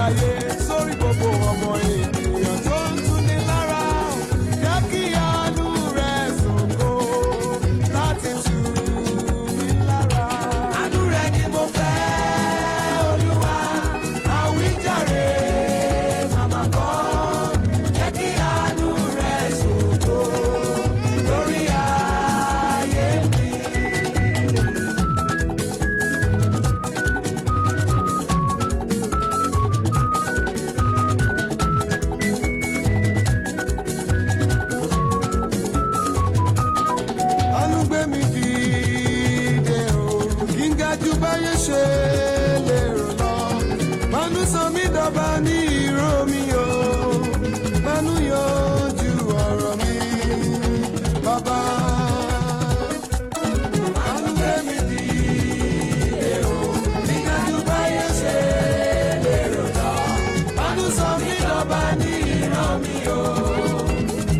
ayé sórí gbogbo ọmọ ènìyàn tó ń tuni lára. Jẹ́ kí àánú rẹ̀ ṣògo láti tù mí lára. Àánú rẹ̀ ni mo fẹ́, Olúwa, àwíjàre màmá kọ́. Jẹ́ kí àánú rẹ̀ ṣògo lórí ayé mi. Àánú gbé mi dìde o, kí n ga jù báyé ṣe lérò lọ. Àánú sọ mí dọba ní ìró mi o, àánú yanjú ọ̀rọ̀ mi, bàbá. Àánú gbé mi dìde o, kí n ga jù báyé ṣe lérò lọ. Àánú sọ mí dọba ní ìró mi o,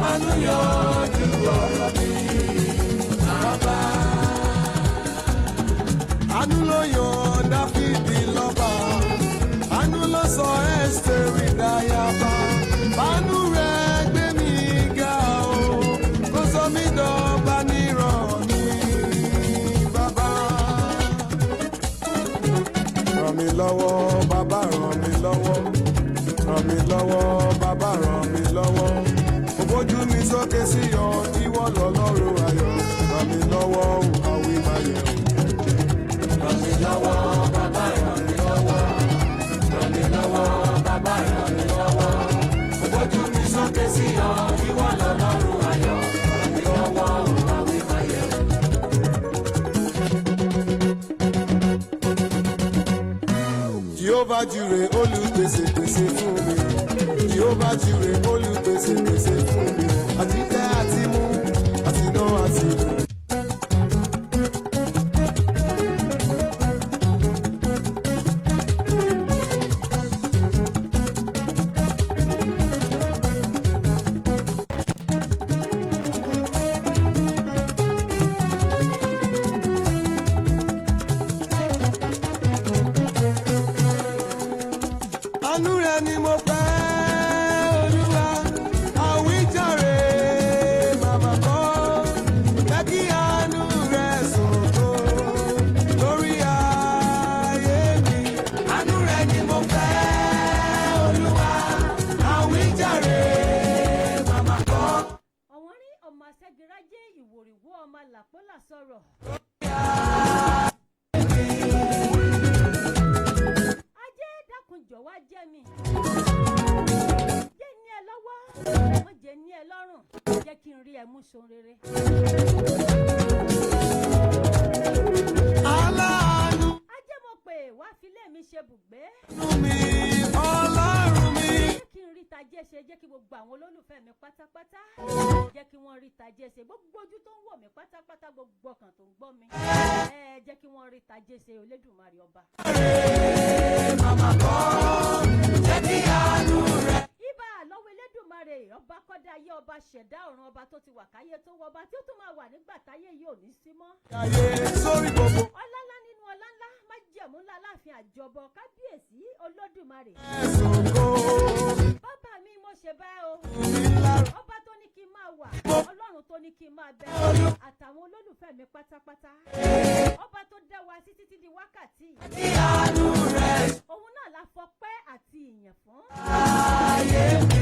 àánú yanjú ọ̀rọ̀ mi, bàbá. Àánú ló yan Dáfídì lọ́ba, àánú ló sọ Ẹ́sítérì dáyàbá. Àánú rẹ̀ gbé mi ga o, kó sọ mí dọba nírọ̀ mi, bàbá. Ràn mí lọ́wọ́, bàbá ràn mí lọ́wọ́. Ràn mí lọ́wọ́, bàbá ràn mí lọ́wọ́. Mo gbójú mi sókè sí ọ, ìwọ lọ́lọ́run ayọ̀. Ràn mí lọ́wọ́, àwí máa yẹ̀ o. Ràn mí lọ́wọ́, bàbá ràn mí lọ́wọ́. Ràn mí lọ́wọ́, bàbá ràn mí lọ́wọ́. Mo gbójú mi sókè sí ọ, ìwọ lọ́lọ́run ayọ̀. Ràn mí lọ́wọ́, àwí máa yẹ̀ o. Jehovah Jireh, olùpèsè pèsè fún mi. Jehovah Jireh, olùpèsè pèsè fún mi. Àti tẹ́ àti mú, àti ná àti lò. Àánú rẹ̀ ni mo fẹ́, Olúwa, àwíjàre màmá kọ́. Jẹ́ kí àánú rẹ̀ ṣògo lórí ayé mi. Àánú rẹ̀ ni mo fẹ́, Olúwa, àwíjàre màmá kọ́. Ọ̀wọ́n rí ọmọ àṣẹgìrájẹ́ ìwòrìwò ọmọ làpólà sọ̀rọ̀. Ajé dákun jọ̀wọ́ jẹ́ mi. Jẹ́ ní ẹ lọ́wọ́, wọ́n jẹ́ ní ẹ lọ́rùn. Jẹ́ kí n rí ẹ mú ṣohun rere. Aláàánú Ajé mo pè wá filé mi ṣe bùgbé. mi, Ọlọ́run mi. Jẹ́ kí n rí tajé ṣe, jẹ́ kí gbogbo àwọn olólùfẹ́ mi pátápátá. Jẹ́ kí wọ́n rí tajé ṣe, gbogbo ojú tó ń wò mí pátápátá, gbogbo ọkàn tó ń gbọ́ mi. Jẹ́ kí wọ́n rí tajé ṣe, Olódùmarè ọba. Màmá kọ́, jẹ́ kí àánú rẹ̀. Ibà lọ́wọ́ Elédùmarè, ọba kọ́dá ayé, ọba ṣẹ̀dá ọ̀run, ọba tó ti wà káyé tó wọ, ọba tí ó tún máa wà nígbà táyé yìí ò ní sí mọ́. Ayé sórí gbogbo Ọlá ńlá nínú ọlá ńlá, májẹ̀mú ńlá láàfin àjọbọ, kábíyèsí Olódùmarè. ẹ̀sùnkó Bàbá mi mo ṣe bá o. mi lára. Ọba tó ní kí n máa wà, Ọlọ́run tó ní kí n máa bẹ, àtàwọn olólùfẹ́ mi pátápátá. Ọba tó dá wa sí títí di wákàtí. Kí àánú rẹ̀ Òun náà la fọpẹ́ àti ìyìn fún. ayé mi.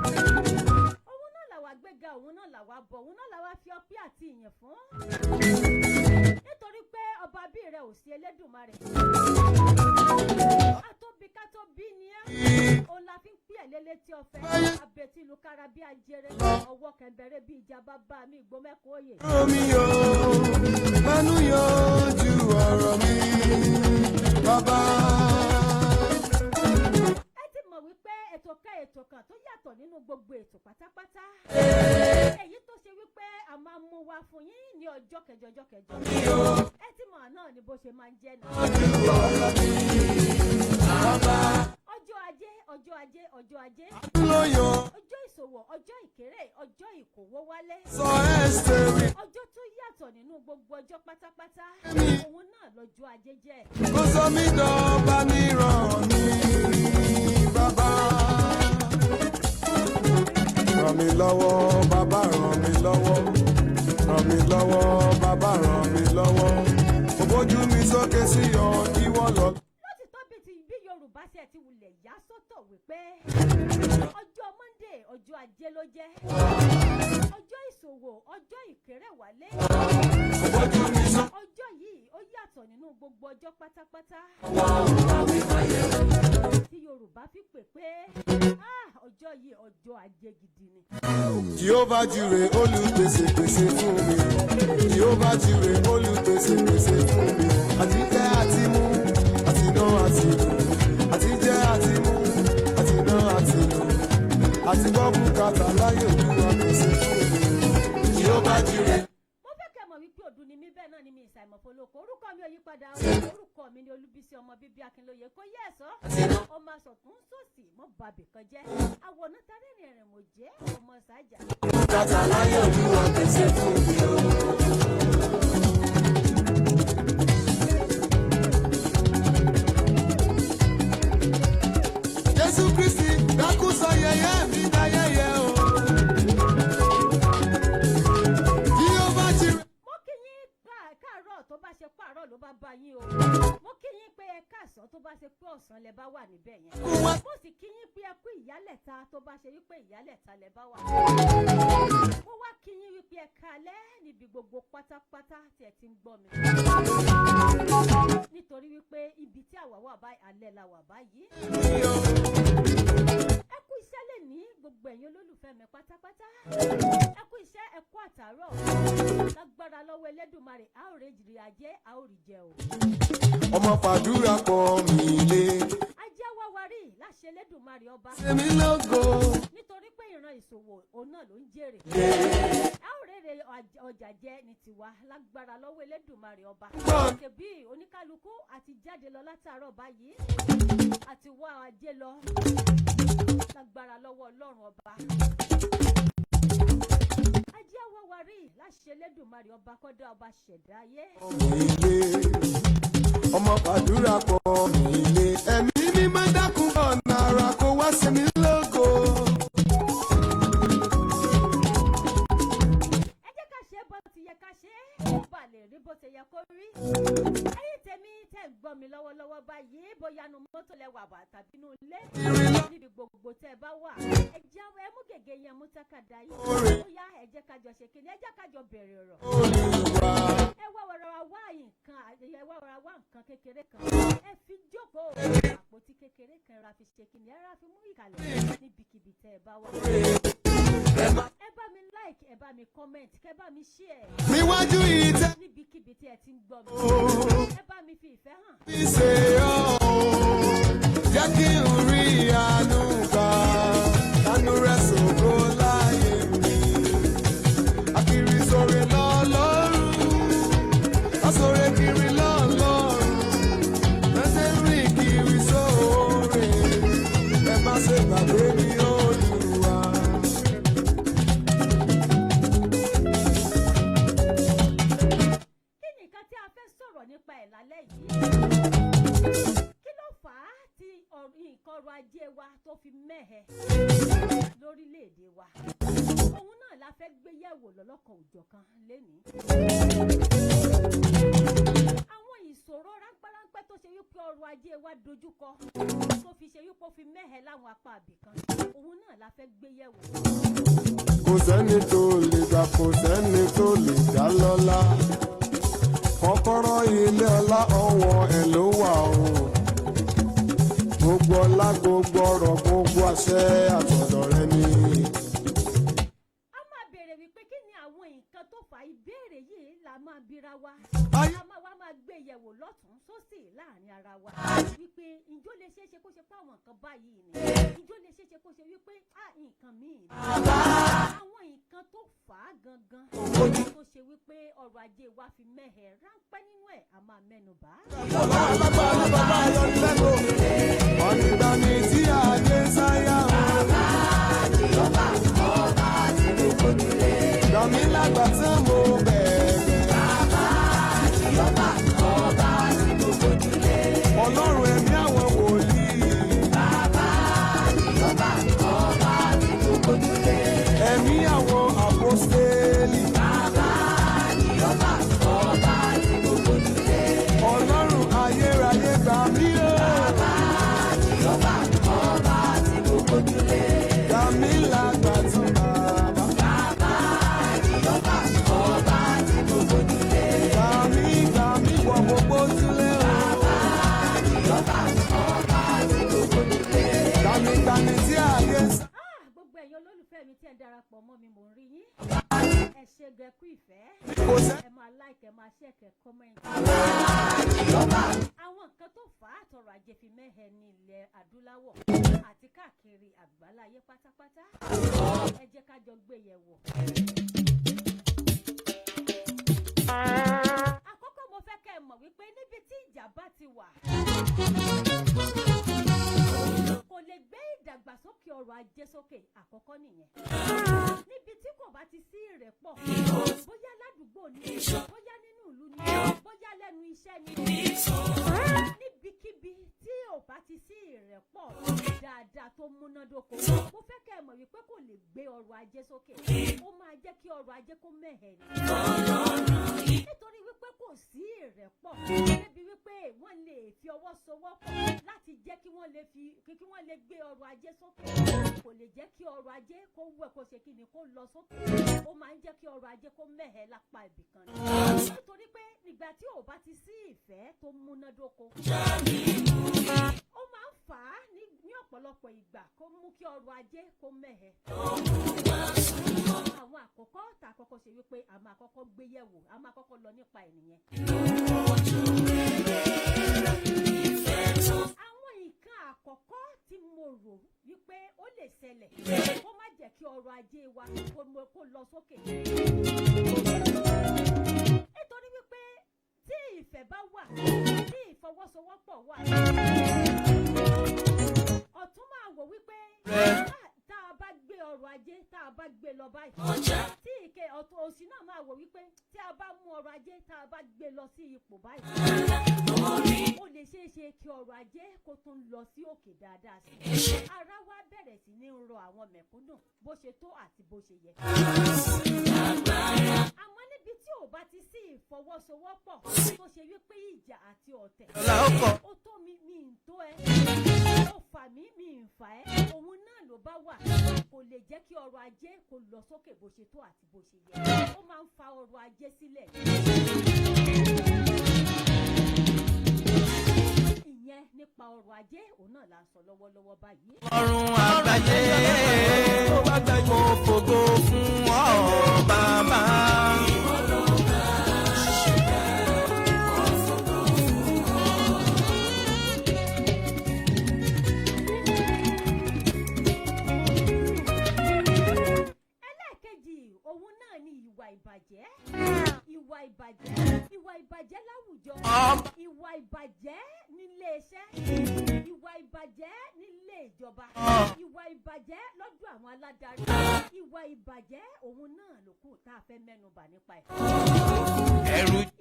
Òun náà làwa gbéga, òun náà làwa bọ̀, òun náà làwa fi ọpẹ́ àti ìyìn fún. Nítorí pé ọba bí rẹ̀ ò sí Elédùmarè. Àtóbi ká tó bí ni ẹ́. Òun la fi ń pè é lélé tí ọ̀fẹ́. Abẹ́tí ìlú kára bí ajere. Ọwọ́ kẹ̀mbẹ̀rẹ̀ bí ìjà bàbá mi ìgbómẹ́kọ̀ òye. Omi yóò, Mánú yanjú ọ̀rọ̀ mi, bàbá. Ẹ ti mọ̀ wípé ètò kan tó yàtọ̀ nínú gbogbo ètò pátápátá. Èyí tó ṣe wípé a máa mú wá fún yín ní ọjọ́ kẹjọ. Ẹ ti mọ̀ náà ni bó ṣe máa ń jẹ́ náà. Ọjọ́ Ajé, ọjọ́ ajé, ọjọ́ ajé. Akinloye. Ọjọ́ ìṣòwò, ọjọ́ ìkéré, ọjọ́ ìkówó wálé. Sọ ẹ́sítẹ́rì. Ọjọ́ tó yàtọ̀ nínú gbogbo ọjọ́ pátápátá. Òun náà lọ́jọ́ ajé jẹ́. Kó sọ mí dọ̀ba níràn ní bàbá. Ràn mí lọ́wọ́, bàbá ràn mí lọ́wọ́. Ràn mí lọ́wọ́, bàbá ràn mí lọ́wọ́. Mo bójú mi sókè sí ọ, ìwọ lọ. Lótìtọ́ bí Yorùbá ṣe ti wulẹ̀ yá sọ́tọ̀ wípé ọjọ́ Monday ọjọ́ ajé ló jẹ́. Ọjọ́ ìṣòwò, ọjọ́ ìkéré wálé. Ọjọ́ yìí ó yàtọ̀ nínú gbogbo ọjọ́ pátápátá. Tí Yorùbá fi pè pé ọjọ́ yìí ọjọ́ ajé gidi ni. Jèhófà jírè olùpèsè pèsè fún mi. Jèhófà jírè olùpèsè pèsè fún mi. Àti jẹ àti mú, àti ná àti lò. Àti jẹ àti mú, àti ná àti lò. Àti gbọ́ bùkátà láyé Olúwa pèsè fún mi. Jèhófà jírè. Mo fẹ́ kẹ́ mọ̀ wípé òdùn ni mí, bẹ́ẹ̀ náà ni mi ìsàìmọ̀ fọlọ́kọ. Orúkọ mi ò yí padà. Orúkọ mi ni Olúbísí ọmọ bíbí Akinloye. Kò yẹ ẹ̀sọ́. Ọmọ asọ̀tún sòsì mọ́ bàbí kan jẹ́. Àwọ̀nà tarẹ́rìn ẹ̀rìn mo jẹ́ ọmọ sàájà. Bùkátà láyé Olúwa pèsè fún mi o. Jésù Kristi dákú sọ yẹyẹ mi dáyẹyẹ o. Jèhófà jírè. Mo kí yín káàárọ̀ tó bá ṣe pààrọ̀ ló bá bá yín o. Mo kí yín pé ẹ káàsán tó bá ṣe pé ọ̀sán lẹ bá wà níbẹ̀ yẹn. Mo sì kí yín pé ẹ kú ìyálẹ̀ta tó bá ṣe wípé ìyálẹ̀ta lẹ bá wà. Mo wá kí yín wípé ẹ káalẹ́ níbi gbogbo pátápátá tí ẹ ti ń gbọ́ mi. Nítorí wípé ibi tí àwa wà báyìí alẹ́ la wà báyìí. Ẹ kú iṣẹ́ lè ní gbogbo ẹ̀yin olólùfẹ́ mi pátápátá. Ẹ kú iṣẹ́, ẹ kú àtàárọ̀. Lágbára lọ́wọ́ Elédùmarè, a ó rèjìrì ajé, a ó rí jẹ o. Ọmọ fàdúrà pọ̀ mí lé. Ajé wá warí láṣẹ Elédùmarè ọba. Sèmi lógo. Nítorí pé ìran ìṣòwò òun náà ló ń jèrè. A ó rèrè ọjà jẹ ní tiwa lágbára lọ́wọ́ Elédùmarè ọba. Kèbí oníkálukú àti jáde lọ látàárọ̀ báyìí. Àti wá ajé lọ lágbára lọ́wọ́ Ọlọ́run ọba. Ajé wá warí láṣẹ Elédùmarè ọba kọ́dá ọba ṣẹ̀dá ayé. Ọmọ fàdúrà pọ̀ mí lé. Ẹ̀mí mi máa dákun ọ̀nà àrà kó wá sèmi lógo. Ẹ jẹ́ ká ṣe bó ti yẹ ká ṣe é. Ó bà lè rí bó ti yẹ kó rí. Ẹ̀yin tèmi tẹ́ ń gbọ́ mi lọ́wọ́lọ́wọ́ báyìí, bóyá nu mọ́tò lẹ wà tàbí nu ilé. Níbi gbogbo tẹ́ ẹ bá wà. Ẹ jẹ́ ẹ mú gègé yẹn mú tákàdá yìí. Bóyá ẹ jẹ́ ká jọ ṣe kíni, ẹ jẹ́ ká jọ bẹ̀rẹ̀ ọ̀rọ̀. Ẹ wá wá nǹkan kékeré kan. Ẹ fi jókòó. Àpótí kékeré kan ra fi ṣe kíni, ẹ ra fi mú ìkàlẹ̀ níbikíbi tẹ́ ẹ bá wà. Ẹ bá mi like, ẹ bá mi comment, kẹ bá mi share. Níwájú ìtẹ́. Níbikíbi tí ẹ ti ń gbọ́ mi. Ẹ bá mi fi ìfẹ́ hàn. Fi ṣe ọ́ jẹ́ kí n rí àánú gbà. Àánú rẹ̀ ṣògo láyé mi. Akiri sóre lọ́lọ́run. Asore kiri lọ́lọ́run. Ẹsẹ̀ rìn kiri sóre. Ẹ má ṣe gbàgbé ní Olúwa. Kí ni nǹkan tí a fẹ́ sọ̀rọ̀ nípa ẹ̀ lálẹ́ yìí? Kí ló fà á tí nǹkan ọrọ̀ ajé wa tó fi mẹ́hẹ lórílẹ̀‐èdè wa? Òun náà la fẹ́ gbé yẹ̀wò lọ́lọ́kan òjọ̀kan lénìí. Àwọn ìṣòro ráńpẹ́ tó ṣe wípé ọrọ̀ ajé wa dojúkọ tó fi ṣe wípé ó fi mẹ́hẹ láwọn apá àbìkan. Òun náà la fẹ́ gbé yẹ̀wò. Kò sẹ́ni tó lè gbà, kò sẹ́ni tó lè dá lọ́lá. Kọ́kọ́rọ́ ilé ọlá ọwọ́ ẹ̀ ló wà o. Gbogbo ọlá, gbogbo ọrọ̀, gbogbo àṣẹ àtọ̀dọ̀ rẹ ni. A máa béèrè wípé kí ni àwọn nǹkan tó fà ìbéèrè yìí la máa bira wa. Ayé. A máa máa gbé yẹ̀wò lọ́tún sósì láàrin ara wa. Wípé ìjó lè ṣeéṣe kó ṣe pé àwọn nǹkan báyìí ni. Ìjó lè ṣeéṣe kó ṣe wípé nǹkan míì ni. Àwọn nǹkan tó fà á gangan tó ṣe wípé ọrọ̀ ajé wa fi mẹ́hẹ̀ ráńpẹ́ nínú ẹ̀ a máa mẹ́nu bà. Bàbá ayọ̀ lẹ́nu. Ọ̀nìgbà mi tí a dé olólùfẹ́ mi tí ẹ darapọ̀ mọ́ mi mò ń rí yín. Ẹ ṣe gẹ̀kú ìfẹ́. Ẹ máa like, ẹ máa share, kẹ́ comment. Àwọn nǹkan tó fà á tọrọ ajé fi mẹ́hẹ ní ilẹ̀ adúláwọ̀ àti káàkiri àgbáláyé pátápátá. Ẹ jẹ́ ká jọ gbé yẹ̀wò. Àkọ́kọ́ mo fẹ́ kẹ́ ẹ mọ̀ wípé níbi tí ìjà bá ti wà, kò lè gbé ìdàgbàsókè ọrọ̀ ajé sókè. Àkọ́kọ́ nìyẹn. Níbi tí kò bá ti sí ìrẹ́pọ̀, bóyá ládùúgbò ni, bóyá nínú ìlú ni, bóyá lẹ́nu iṣẹ́ ni, níbikíbi tí ò bá ti sí ìrẹ́pọ̀ dáadáa tó múnádóko, mo fẹ́ kẹ́ ẹ mọ̀ wípé kò lè gbé ọrọ̀ ajé sókè. Ó máa jẹ́ kí ọrọ̀ ajé kó mẹ́hẹ̀ ni. Nítorí wípé kò sí ìrẹ́pọ̀, débi wípé wọ́n lè fi ọwọ́ sowọ́pọ̀ láti jẹ́ kí wọ́n lè gbé ọrọ̀ ajé sókè. Kò lè jẹ́ kí ọrọ̀ ajé kó wẹ̀ kó ṣe kíni kó lọ sókè. Ó máa ń jẹ́ kí ọrọ̀ ajé kó mẹ́hẹ̀ lápá ibìkan ni. Nítorí pé nígbà tí ò bá ti sí ìfẹ́ tó múnádóko, ó máa ń fà á ní ọ̀pọ̀lọpọ̀ ìgbà kó mú kí ọrọ̀ ajé kó mẹ́hẹ̀. Àwọn àkọ́kọ́ tá a kọ́kọ́ ṣe wípé a máa kọ́kọ́ gbé yẹ̀wò, a máa kọ́kọ́ lọ nípa ènìyàn. Àwọn nǹkan àkọ́kọ́ tí mo rò wípé ó lè ṣẹlẹ̀ kó má jẹ́ kí ọrọ̀ ajé wa kó lọ sókè. Nítorí wípé tí ìfẹ́ bá wà, tí ìfọwọ́sowọ́pọ̀ wà, ọ̀tún máa wò wípé tá a bá gbé ọrọ̀ ajé, tá a bá gbé lọ báyìí, tí ìkẹ́ ọ̀tún òsì náà máa wò wípé tí a bá mú ọrọ̀ ajé, tá a bá gbé lọ sí ipò báyìí, ó lè ṣeé ṣe kí ọrọ̀ ajé kó tún lọ sí òkè dáadáa sí. Ara wa bẹ̀rẹ̀ sí ní rọ àwọn mẹ̀kúnnù bó ṣe tó àti bó ṣe yẹ. Àmọ́ níbi tí ò bá ti sí ìfọwọ́sowọ́pọ̀ tó ṣe wípé ìjà àti ọ̀tẹ̀, ó tó mi ń tó ẹ, ó fà mí ń fà ẹ́, òun náà ló bá wà, kò lè jẹ́ kí ọrọ̀ ajé kó lọ sókè bó ṣe tó àti bó ṣe yẹ. Ó máa ń fa ọrọ̀ ajé sílẹ̀. Ìyẹn nípa ọrọ̀ ajé, òun náà là ń sọ lọ́wọ́lọ́wọ́ báyìí. Ọ̀run àgbáyé mo fògo fún ọ bàbá. Ẹlẹ́ẹ̀kejì, òun náà ni ìwà ìbàjẹ́. Ìwà ìbàjẹ́ láwùjọ, ìwà ìbàjẹ́ nílé iṣẹ́, ìwà ìbàjẹ́ nílé ìjọba, ìwà ìbàjẹ́ lọ́dọ̀ àwọn aládarí, ìwà ìbàjẹ́ òun náà ló kù tá a fẹ́ mẹ́nubà nípa ẹ̀.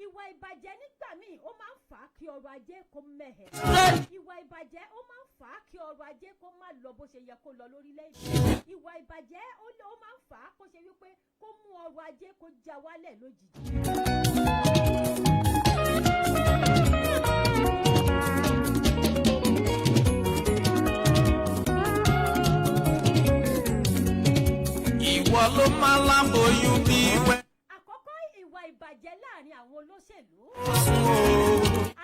Ìwà ìbàjẹ́ nígbà míì ó máa ń fà á kí ọrọ̀ ajé kó mẹ́hẹ̀. Ìwà ìbàjẹ́ ó máa ń fà á kí ọrọ̀ ajé kó má lọ bó ṣe yẹ kó lọ lórílẹ̀-èdè. Ìwà ìbàjẹ́ ó máa ń fà á kó ṣe wípé kó mú ọrọ̀ ajé kó já wálẹ̀ lójijì. Ìwọ ló máa láboyún bí wẹ́. Àkọ́kọ́ ìwà ìbàjẹ́ láàrin àwọn olóṣèlú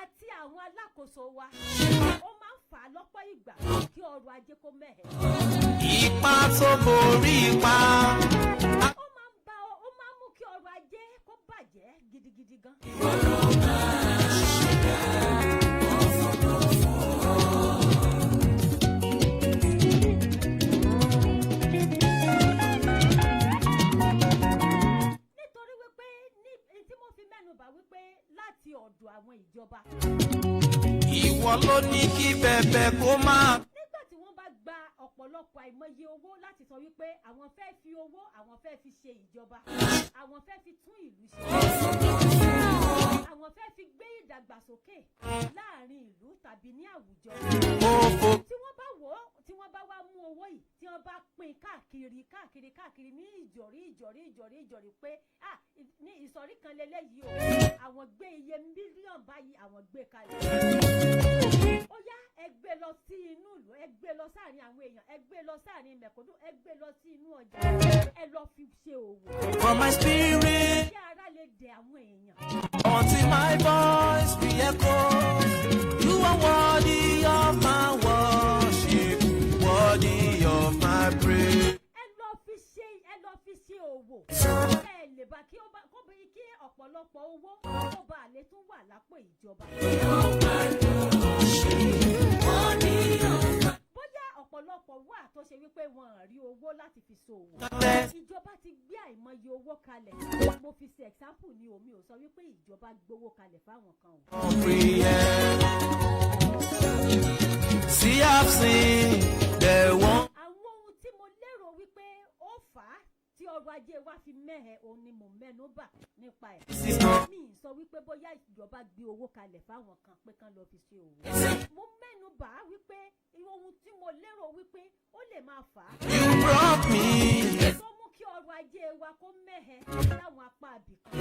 àti àwọn alákòóso wa ó máa ń fà á lọ́pọ̀ ìgbà kí ọrọ̀ ajé kó mẹ́hẹ̀. Ipa tó borí ipa. Ó máa ń mú kí ọrọ̀ ajé kó bàjẹ́ gidigidi gan. Nítorí wípé tí mo fi mẹ́nubà wípé láti ọ̀dọ̀ àwọn ìjọba. Ìwọ ló ní kí bẹ̀bẹ̀ kó máa. Nígbà tí wọ́n bá gba ọ̀pọ̀lọpọ̀ àìmọye owó láti sọ wípé àwọn fẹ́ fi owó, àwọn fẹ́ fi ṣe ìjọba, àwọn fẹ́ fi tún ìlú ṣe, àwọn fẹ́ fi gbé ìdàgbàsókè láàrin ìlú tàbí ní àwùjọ. Tí wọ́n bá wò ó, tí wọ́n bá wá mú owó yìí, tí wọ́n bá pín káàkiri ní ìjọ̀rí pé ní ìsọ̀rí kan lélẹ́yìí o, àwọn gbé iye mílíọ̀nù báyìí àwọn gbé kalẹ̀. Ó yá ẹ gbé lọ sí inú ìlú, ẹ gbé lọ sáàrin àwọn èèyàn, ẹ gbé lọ sáàrin mẹ̀kúnnù, ẹ gbé lọ sí inú ọjà, ẹ lọ fi ṣe òwò. For my spirit. Kí ara lè dẹ àwọn èèyàn. Until my voice be echoed, you are worthy of my worship, worthy of my praise. Ẹ lọ fi ṣe kí ọ̀pọ̀lọpọ̀ owó tó bá lè tún wà lápò ìjọba. Bóyá ọ̀pọ̀lọpọ̀ wà tó ṣe wípé wọn rí owó láti fi ṣòwò. Ìjọba ti gbé àìmọye owó kalẹ̀. Mo fi ṣe example ni omi ò sọ wípé ìjọba gbówó kalẹ̀ fáwọn kan o. See, I've seen the one. Àwọn ohun tí mo lérò wípé ó fà á tí ọrọ̀ ajé wa fi mẹ́hẹ̀ òun ni mò ń mẹ́nu bà nípa ẹ̀. Mi ì sọ wípé bóyá ìjọba gbé owó kalẹ̀ fáwọn kan pé kán lọ fi ṣe òwò. Mo mẹ́nu bà á wípé ohun tí mo lérò wípé ó lè máa fà á. You brought me. Tó mú kí ọrọ̀ ajé wa kó mẹ́hẹ̀ láwọn apá àbìkan.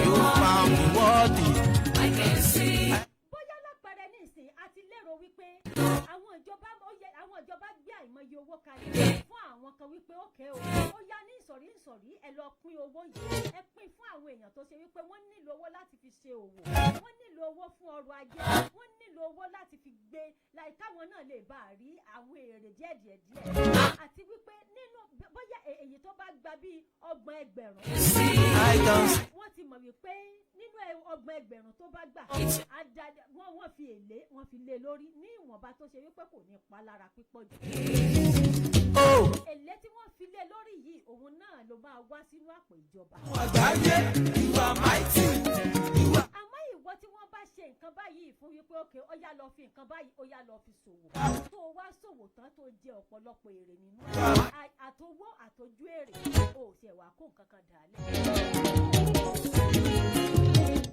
You found me worthy. I can see. Bóyá lápẹẹrẹ ní ìsìn àti lérò wípé àwọn ìjọba gbé àìmọye owó kalẹ̀ fún àwọn kan wípé ókè o ó yá ní ìsọ̀rí ẹ lọ pín owó yìí ẹ pín fún àwọn èèyàn tó ṣe wípé wọ́n nílò owó láti fi ṣe òwò wọ́n nílò owó fún ọrọ̀ ajé wọ́n nílò owó láti fi gbé láì káwọn náà lè bá rí àwọn èrè díẹ̀ àti wípé nínú bóyá èyí tó bá gba bíi 30,000 wọ́n ti mọ̀ wípé nínú 30,000 tó bá gbà wọ́n fi èlé wọ́n fi lé lórí ní ìwọ̀nba tó ṣe wípé kò ní pa lára pípọ̀ jù. Èlé tí wọ́n fi lé lórí yìí òun náà ló máa wá sínú àpò ìjọba. Àgbáyé, you are mighty. Àmọ́ ìwọ tí wọ́n bá ṣe nǹkan báyìí fún wípé ókè ó yá lọ fi nǹkan báyìí ó yá lọ fi ṣòwò. Tó o wá ṣòwò tán tó jẹ ọ̀pọ̀lọpọ̀ èrè nínú. Àtowó àtọjú èrè ó ṣe wà kó nǹkan kan dàálẹ̀.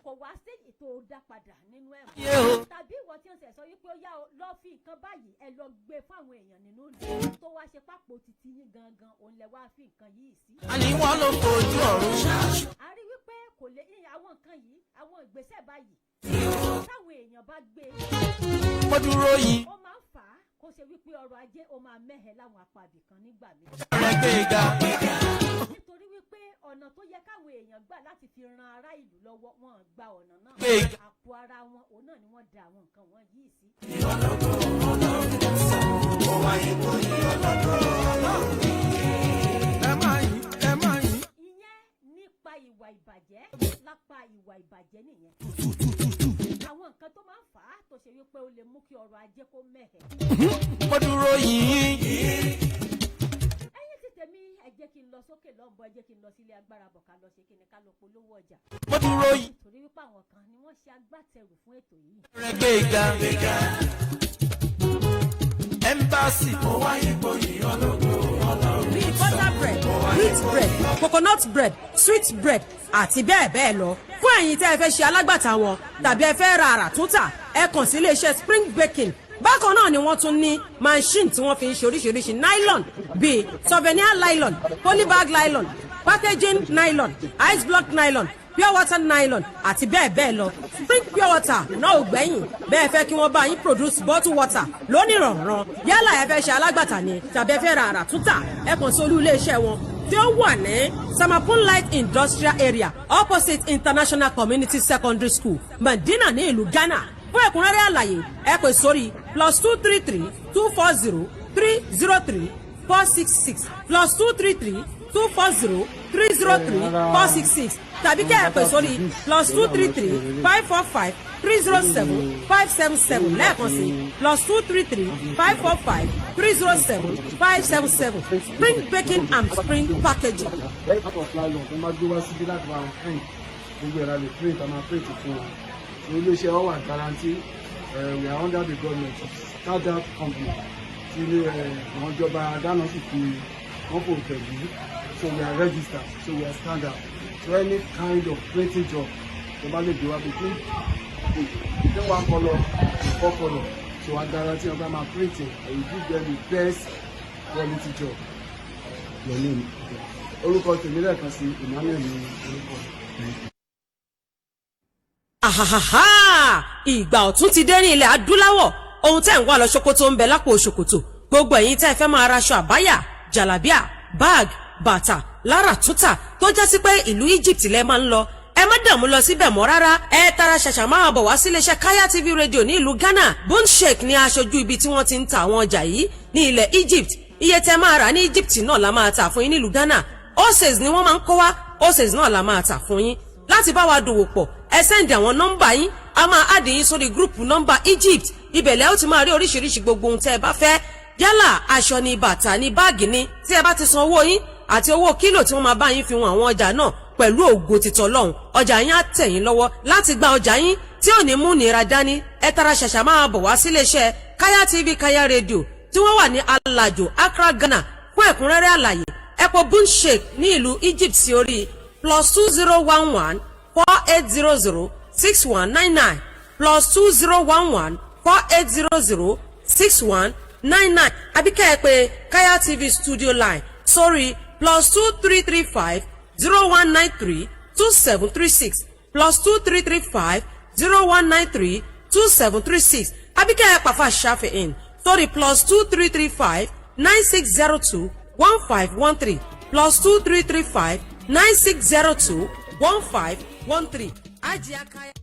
Kò wá sí ètò dá padà nínú ẹ̀mọ́. Tàbí ìwọ tí wọ́n ṣẹ̀ sọ wípé ó yá lọ fi nǹkan báyìí ẹ lọ gbé fún àwọn èèyàn nínú ìlú tó wá ṣe pápó títí yín gangan òun lẹ wá fi nǹkan yìí sí. Àní wọ́n ló fojú ọ̀run. A rí wípé kò lè àwọn nǹkan yìí àwọn ìgbésẹ̀ báyìí táwọn èèyàn bá gbé Mo dúró yìí. ó máa ń fà á kó ṣe wípé ọrọ̀ ajé ó máa mẹ́hẹ̀ láwọn apá ibìkan nígbà míì. Nítorí wípé ọ̀nà tó yẹ káwọn èèyàn gbà láti fi ran ará ìlú lọ́wọ́ wọn gba ọ̀nà náà. Àpò ara wọn òun náà ni wọ́n da àwọn nǹkan wọn yìí sí. Ẹ máa yìn. Ìyẹn nípa ìwà ìbàjẹ́ lápá ìwà ìbàjẹ́ nìyẹn. Àwọn nǹkan tó máa ń fà á tó ṣe wípé ó lè mú kí ọrọ̀ ajé kó mẹ́hẹ̀. Mo dúró yìí. Ẹ̀yin ti tèmi ẹ jẹ́ kí n lọ sókè lọ́nbọ̀ ẹ jẹ́ kí n lọ sílé agbára bọ̀ ká lọ ṣe kí ni ká lọ polówó ọjà. Mo dúró yìí. Nítorí wípé àwọn kan ni wọ́n ṣe agbátẹrù fún ètò yìí. Gbéga. Embassy. Mo wáyé bóyí ọlọ́gbọ́. Bíi butter bread, wheat bread, coconut bread, sweet bread àti bẹ́ẹ̀ bẹ́ẹ̀ lọ. Fún ẹ̀yin tẹ́ ẹ fẹ́ ṣe alágbàtà wọn tàbí ẹ fẹ́ ra àrà túntà ẹ kàn sí iléeṣẹ́ Spring Baking. Bákan náà ni wọ́n tún ní machine tí wọ́n fi ń ṣe oríṣiríṣi nylon bíi souvenir nylon, polybag nylon, packaging nylon, ice block nylon, pure water nylon àti bẹ́ẹ̀ bẹ́ẹ̀ lọ. Spring pure water náà ò gbẹ́yìn bẹ́ẹ̀ fẹ́ kí wọ́n bá yín produce bottle water lónìrànràn yálà ẹ fẹ́ ṣe alágbàtà ni tàbí ẹ fẹ́ ra àrà túntà ẹ kàn sí olú iléeṣẹ́ wọn tí ó wà ní Samapun Light Industrial Area opposite International Community Secondary School Medina ní ìlú Ghana. Fún ẹ̀kúnrẹ́rẹ́ àlàyé ẹ pè sórí +233 240 303 466 +233 240 303 466 tàbí kẹ́ ẹ pè sórí +233 545 307 577 lẹ́ẹ̀kan sí +233 545 307 577 Spring Baking and Spring Packaging. Iléeṣẹ́ wa wà guarantee we are under the government standard company tí àwọn ìjọba dáná sì fi wọ́n fò pẹ̀lú so we are registered so we are standard so any kind of printing job tó bá lè gbé wa between the one colour to 4 colour so I guarantee ọba máa printing and you give them the best quality job. Orúkọ tèmi lẹ́ẹ̀kan sí Emmanuel ní orúkọ. Àhàhàhà ìgbà ọ̀tún ti dé ní ilẹ̀ adúláwọ̀ ohun tẹ́ ń wá lọ ṣòkòtò ń bẹ lápò ṣòkòtò gbogbo ẹ̀yin tẹ́ fẹ́ máa raṣọ àbáyà jàlábíà bag bàtà lára tútà tó jẹ́ sí pé ìlú Egypt lẹ máa ń lọ ẹ má dààmú lọ síbẹ̀ mọ́ rárá ẹ tara ṣàṣà máa bọ̀ wá sí iléeṣẹ́ Kaya TV radio ní ìlú Ghana Bone Sheikh ní aṣojú ibi tí wọ́n ti ń ta àwọn ọjà yìí ní ilẹ̀ Egypt iye tẹ́ máa rà ní Egypt náà la máa tà fún yín ní ìlú Ghana wholesale ni wọ́n máa ń kó wá wholesale náà la máa tà fún yín. Láti bá wa dòwò pọ̀ ẹ sẹ́ndì àwọn nọ́mbà yín a máa àdì yín sórí gúrùpù nọ́mbà Egypt. Ibẹ̀lẹ̀ ó ti máa rí oríṣiríṣi gbogbo ohun tẹ́ ẹ bá fẹ́ yálà aṣọ ni bàtà ni báàgì ni tí ẹ bá ti san owó yín àti owó kílò tí wọ́n máa bá yín fi wọn àwọn ọjà náà pẹ̀lú ògo titọ́ lọ́hùn ọjà yín á tẹ̀ yín lọ́wọ́ láti gba ọjà yín tí ò ní mú nira dání. Ẹ tara ṣàṣà máa bọ̀ wá sílé iṣẹ́ Kaya TV Kaya Radio tí wọ́n wà ní Alajo Accra Ghana. Fún ẹ̀kúnrẹ́rẹ́ àlàyé ẹ pè Bunshek ní ìlú Egypt sí orí +2011 4800 6199 +2011 4800 6199 àbí kẹ́ ẹ pè Kaya TV studio line sórí +2335 0193 2736 +2335 0193 2736 àbí kẹ́ ẹ pàfà Ṣàfihàn sórí +2335 9602 1513 +2335 9602 1513 Ajia Kaya.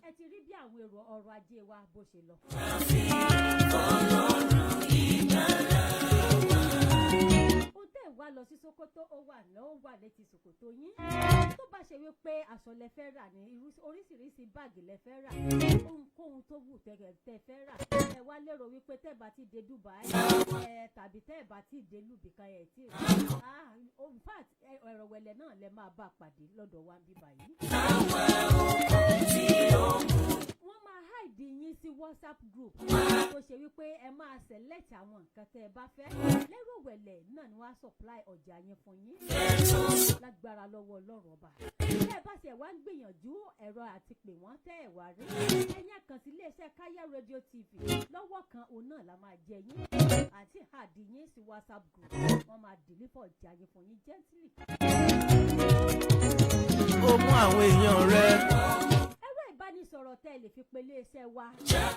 Ẹ ti rí bí àwọn èrò ọrọ̀ ajé wa bó ṣe lọ. Ó tẹ̀ wá lọ sí Sokoto ó wà létí Sokoto yín. Tó bá ṣe wípé aṣọ lẹ fẹ́ rà ní oríṣiríṣi báàgì lẹ fẹ́ rà ohunkóhun tó wù tẹ́ fẹ́ rà ẹ wá lérò wípé tẹ́ bá ti dé Dubai tàbí tẹ́ bá ti dé lùbìkan ẹ̀ tí in fact ẹ̀rọ wẹ̀lẹ̀ náà lẹ máa bá pàdé lọ́dọ̀ wa bíbá yìí. Wọ́n máa hide yín sí WhatsApp group tó ṣe wípé ẹ máa select àwọn nǹkan tẹ́ ẹ bá fẹ́ lẹ́rọ wẹ̀lẹ̀ náà ni wọ́n á supply ọjà yẹn fún yín lágbára lọ́wọ́ Ọlọ́run ọba. Tẹ́ ẹ bá ṣe wá ń gbìyànjú ẹ̀rọ àti pè wọ́n tẹ́ ẹ wá rí ẹ̀yìn àkàn sí iléeṣẹ́ Kaya Radio TV lọ́wọ́ kan òun náà la máa jẹ yín àti àdì yín sí WhatsApp group wọ́n máa deliver ọjà yẹn fún yín gently. Ó mú àwọn èèyàn rẹ̀. Ẹ̀rọ ìbánisọ̀rọ̀ tẹ́ ẹ lè fi pe iléeṣẹ́ wa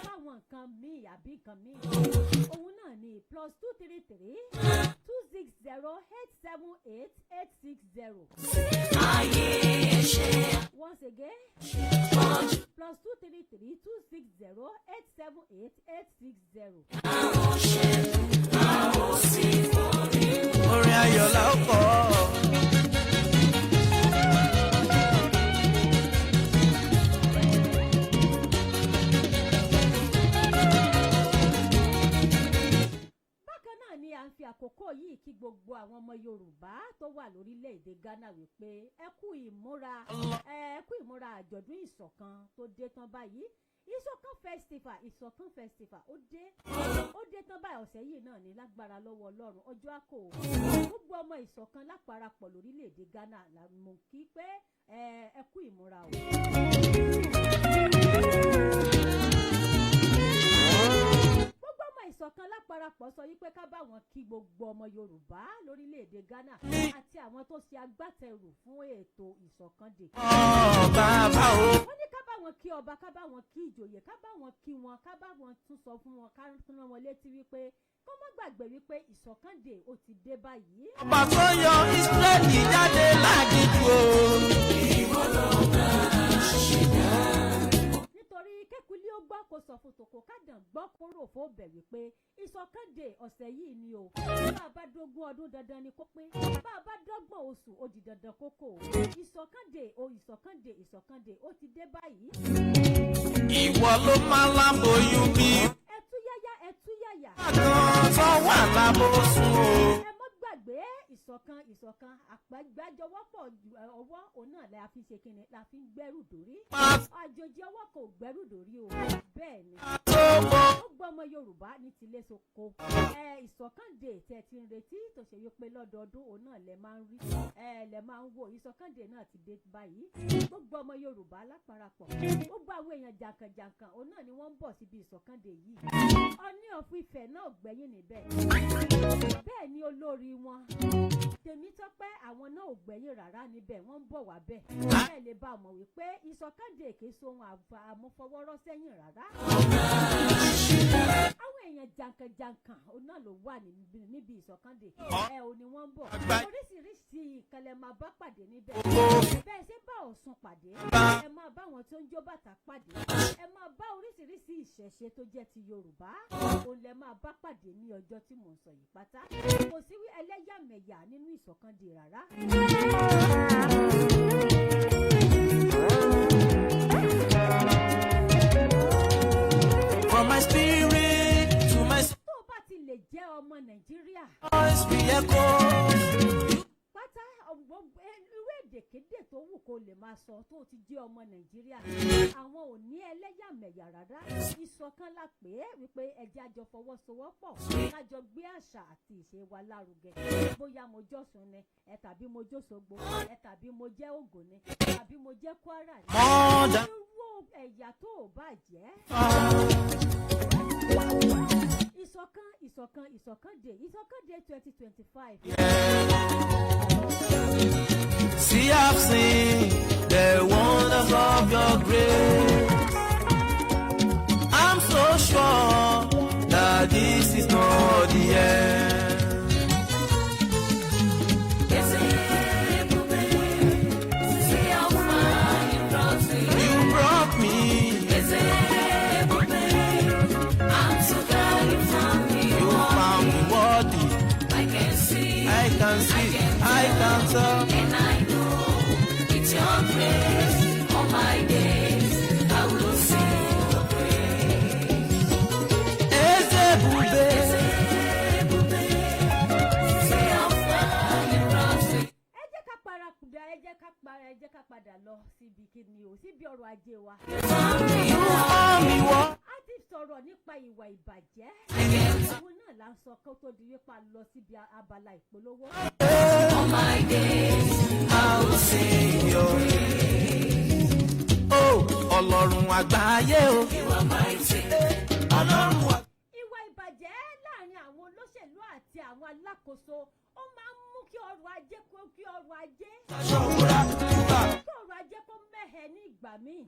fáwọn nǹkan míì àbí nǹkan míì òun náà ni +233 260 878 860. Once again +233 260 878 860. Orin ayọ̀ la ó kọ. À ń fi àkókò yìí kí gbogbo àwọn ọmọ Yorùbá tó wà lórílẹ̀‐èdè Ghana wípé ẹ kú ìmúra àjọ̀dún ìṣọ̀kan tó dé tán báyìí. Ìṣọ̀kan festival ó dé tán báyìí ọ̀sẹ̀ yìí náà ní lágbára lọ́wọ́ Ọlọ́run ọjọ́ àkó gbogbo ọmọ ìṣọ̀kan láparapọ̀ lórílẹ̀‐èdè Ghana la mọ̀ kí pé ẹ kú ìmúra o. Ìṣọ̀kan láparapọ̀ sọ wípé ká bá wọn kí gbogbo ọmọ Yorùbá lórílẹ̀‐èdè Ghana àti àwọn tó ṣe agbátẹrù fún ètò ìṣọ̀kan dè. Bàbá o. Wọ́n ní ká bá wọn kí ọba ká bá wọn kí ìjòyè ká bá wọn kí wọn ká bá wọn tún sọ fún wọn ká tún rán wọn létí wípé kó má gbàgbé wípé ìṣọ̀kan dè ó ti dé báyìí. Ọba tó yọ Ísírẹ́lì jáde láàgìjù o. Ìwọ ló bá ṣẹ̀dá. Nítorí kékulí ó gbọ́ kó sọ fún tòkó kádàn gbọ́ kó rò fó bẹ̀ wípé ìṣọ̀kan dè ọ̀sẹ̀ yìí ni o. Bá a bá dógún ọdún dandan ni kó pé. Bá a bá dọ́gbọ̀n oṣù ó di dandan kókó. Ìṣọ̀kan dè ó ti dé báyìí. Ìwọ ló máa láboyún bí. Ẹtúyáyá. Àgàn tó wà lábòsùn o. Ẹ mọ́ gbàgbé ìṣọ̀kan àpéjọwọ́pọ̀ ọwọ́ òun náà la fi ṣe kíni la fi ń gbẹ́rù dórí. Àjòjì ọwọ́ kò gbẹ́rù dórí o. Bẹ́ẹ̀ ni. Gbogbo ọmọ Yorùbá ní tilé soko. Ìṣọ̀kan dè tẹ̀ ti ń retí tó ṣe wípé lọ́dọọdún òun náà lẹ máa ń rí. Lẹ máa ń wo ìṣọ̀kan dè náà ti dé báyìí. Gbogbo ọmọ Yorùbá láparapọ̀. Gbogbo àwọn èèyàn jàǹkànjàǹkàn òun náà ni wọ́n ń bọ̀ síbi ìṣọ̀kan dè yìí. Ọọ̀ni of Ifẹ̀ náà gbẹ̀yìn níbẹ̀. Bẹ́ẹ̀ ni olórí wọn Tèmítọ́pẹ́ àwọn náà ò gbẹ̀yìn rárá níbẹ̀ wọ́n ń bọ̀ wá bẹ́ẹ̀. ẹ lè bá a mọ̀ wípé ìsọ̀kàndé èké sohun àmúfọwọ́rọ́ sẹ́yìn rárá. àwọn èèyàn jàǹkànjàǹkàn náà ló wà níbi ìsọ̀kàndé. ẹ ò ní wọ́n ń bọ̀. oríṣiríṣi ìkànnì máa bá pàdé níbẹ̀. bẹ́ẹ̀ ṣe bá Ọ̀ṣun pàdé. ẹ máa bá wọn tó ń jó bàtà pàdé. ẹ máa bá oríṣiríṣi ìṣẹ̀ṣe tó jẹ́ ti Yorùbá. òun lẹ máa bá pàdé ní ọjọ́ tí mò ń sọ yìí pátá. kò sí ẹlẹ́yàmẹ̀yà nínú ìsọ̀kàndé rárá. From my spirit to my tó o bá ti lè jẹ́ ọmọ Nàìjíríà. voice be echoes. pátá irú èdèkédè tó wù kó lè máa sọ tó o ti jẹ́ ọmọ Nàìjíríà. àwọn ò ní ẹlẹ́yàmẹ̀yà rárá. ìṣọ̀kan la pè é wípé ẹjẹ́ àjọ fọwọ́sowọ́pọ̀ kájọ gbé àṣà àti ìṣe wa lárugẹ. bóyá mo jọ́sùn ni ẹ tàbí mo jóṣogbo ẹ tàbí mo jẹ́ Ògùn ni tàbí mo jẹ́ Kwara ni. Mother. irú ẹ̀yà tó o bá jẹ́. ìsọ̀kàndé 2025. See, I've seen the wonders of your grace. I'm so sure that this is not the end. You brought me. You found me worthy. I can see, I can tell. And I know it's your grace. All my days I will sing your praise. Ezebube. Say how far you brought me. ẹ jẹ́ ká padà lọ síbi kíni o síbi ọrọ̀ ajé wa. You found me worthy. a ti sọ̀rọ̀ nípa ìwà ìbàjẹ́. àwọn náà là ń sọ kó tó di wípé a lọ síbi abala ìpolówó. All my days I will sing your praise. Oh, Ọlọ́run àgbáyé o. you are mighty. Ọlọ́run àgbáyé. ìwà ìbàjẹ́ láàrin àwọn olóṣèlú àti àwọn alákòóso ó máa ń mú kí ọrọ̀ ajé kí ọrọ̀ ajé kó mẹ́hẹ ní ìgbà míì.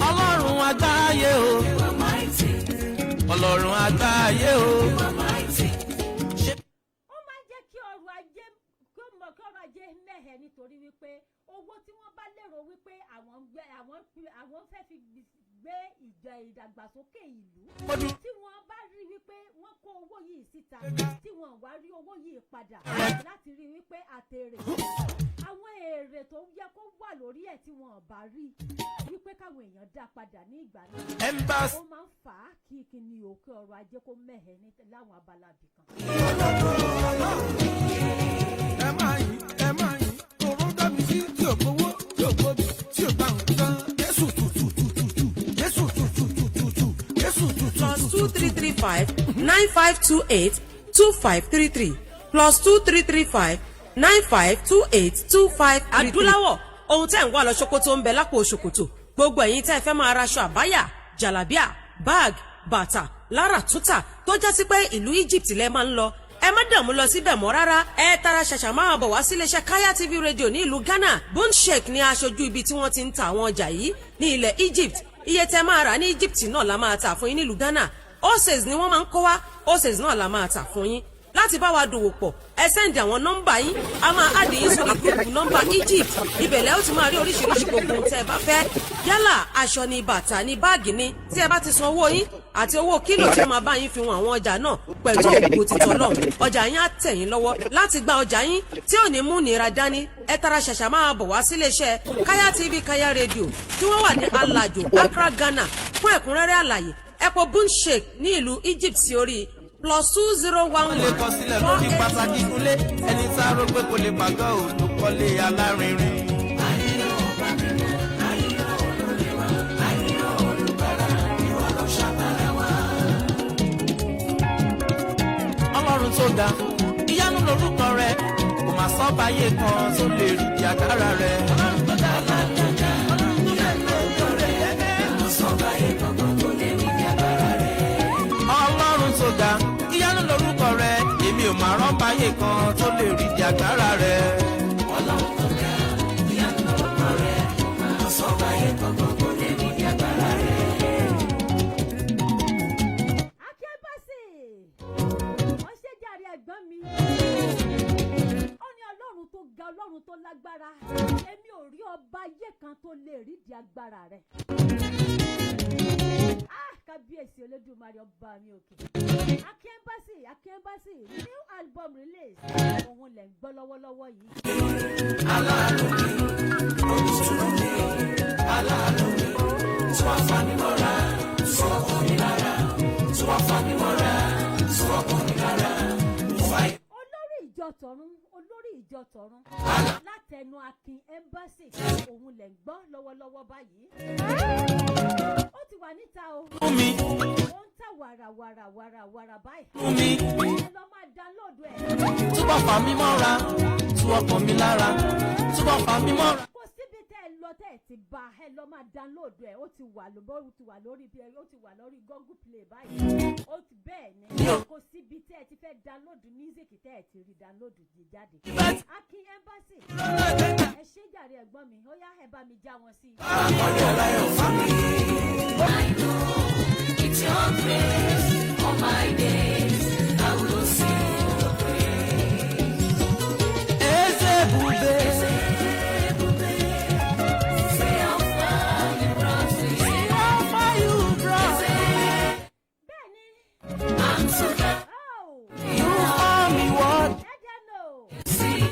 Ọlọ́run àgbáyé o. You are mighty. Ọlọ́run àgbáyé o. You are mighty. ó máa ń jẹ́ kí ọrọ̀ ajé mẹ́hẹ nítorí wípé owó tí wọ́n bá lérò wípé àwọn fẹ́ fi gbé ìdàgbàsókè ìlú tí wọ́n bá rí wípé wọ́n kó owó yìí síta tí wọ́n wá rí owó yìí padà láti rí wípé àtèrè àwọn èrè tó yẹ kó wà lórí ẹ̀ tí wọ́n bá rí wípé káwọn èèyàn dá padà ní ìgbà náà Embassy. ó máa ń fà á kí kíni òkè ọrọ̀ ajé kó mẹ́hẹ ní láwọn abala ibìkan. ẹ máa yìn tòró dábì sí tí ò gbowó tí ò gbòbí tí ò bá nǹkan Jésù tututututu Jésù tututututu Jésù tututututu. +2335952825533 +2335952825533. adúláwọ̀ ohun tẹ́ ń wá lọ ṣòkòtò ń bẹ lápò ṣòkòtò gbogbo ẹ̀yin tẹ́ fẹ́ máa raṣọ àbáyà jàlábíà bag bàtà lára tútà tó já sí pé ìlú Egypt lẹ máa ń lọ ẹ má dààmú lọ síbẹ̀ mọ́ rárá ẹ tara ṣàṣà máa bọ̀ wá síléeṣẹ́ Kaya TV radio ní ìlú Ghana Bunshek ní aṣojú ibi tí wọ́n ti ń ta àwọn ọjà yìí ní ilẹ̀ Egypt iye tẹ́ máa rà ní Egypt náà la máa tà fún yín nílùú Ghana oces ni wọ́n máa ń kó wá oces náà la máa tà fún yín láti bá wa dòwò pọ̀ ẹ sẹ́ndì àwọn nọ́mbà yín a máa àdì yín sórí gúrùpù nọ́mbà Egypt ìbẹ̀lẹ̀ ó ti máa rí oríṣiríṣi gbogbo ohun tẹ́ ẹ bá fẹ́ yálà aṣọ ni bàtà ni báàgì ni tí ẹ bá ti san owó yín àti owó kílò tí ó máa bá yín fi wọn àwọn ọjà náà pẹ̀lú òkú títọ́ náà ọjà yín á tẹ̀ yín lọ́wọ́ láti gba ọjà yín tí ò ní mú nira dání ẹ tara ṣàṣà máa bọ̀ wá síléeṣẹ́ Kaya TV Kaya Radio tí wọ́n wà ní Alajo Accra Ghana fún ẹ̀kúnrẹ́rẹ́ àlàyé ẹ pọ̀ Bunshek ní ìlú Egypt sí orí +2011. lè kọ sílẹ̀ lórí pàtàkì ìkúnlé ẹni tá a rò pé kò lè pàgọ́ olùkọ́lé alárinrin. Ọlọ́run tó ga ìyanu lórúkọ rẹ̀ kò máa sọ báyé kan tó lè rí di agbára rẹ̀. Ọlọ́run tó ga alágbèjà ìyanu lórúkọ rẹ̀ kò sọ báyé kan tó lè rí. agbára rẹ̀. Ọlọ́run tó ga, ìyanu lórúkọ rẹ̀, àsọ̀bà yẹn kankan kò lè rí di agbára rẹ̀. Akẹ́bàsì, wọ́n ṣe jàre ẹ̀gbọ́n mi. Ó ní Ọlọ́run tó ga, Ọlọ́run tó lágbára. Èmi ò rí ọba ayé kan tó lè rí di agbára rẹ̀. Kábíyèsí Olódùmarè ọba mi òkè. Akẹ́bàsì, new album release. Òun lẹ̀ ń gbọ́ lọ́wọ́lọ́wọ́ yìí. Aláàánú mi, olùtùnú mi, aláàánú mi, tí wọ́n fa mi mọ́ra, tí wọ́n kọ́ mi lára, tí wọ́n fa mi mọ́ra, tí wọ́n kọ́ mi lára. Olórí ìjọ tọ̀run látẹnu Akin Embassy òun lẹ̀ ń gbọ́ lọ́wọ́lọ́wọ́ báyìí. Ó ti wà níta o. Ó ń tà wàrà báyìí. Ẹ lọ máa download ẹ̀. Túbọ̀ fà mí mọ́ra, túbọ̀ kàn mí lára, túbọ̀ fà mí mọ́ra. Kò síbi tẹ́ ẹ lọ tẹ́ ẹ ti bá ẹ lọ máa download ẹ̀. Ó ti wà lórí Google Play báyìí. Ó ti bẹ́ẹ̀ ni. Kò síbi tẹ́ ẹ ti fẹ́ download music tẹ́ ẹ ti rí download jáde. Akin Embassy. Ẹ ṣé jàre ẹ̀gbọ́n mi. Ó yá ẹ bá mi já wọn sí i. Àkọ́lé ọláyọ̀ family. I know it's your grace. All my days I will sing your praise. Ezebube. Say how far you brought me. Bẹ́ẹ̀ni. I'm so glad You call me what? Ẹ̀jẹ̀ nò.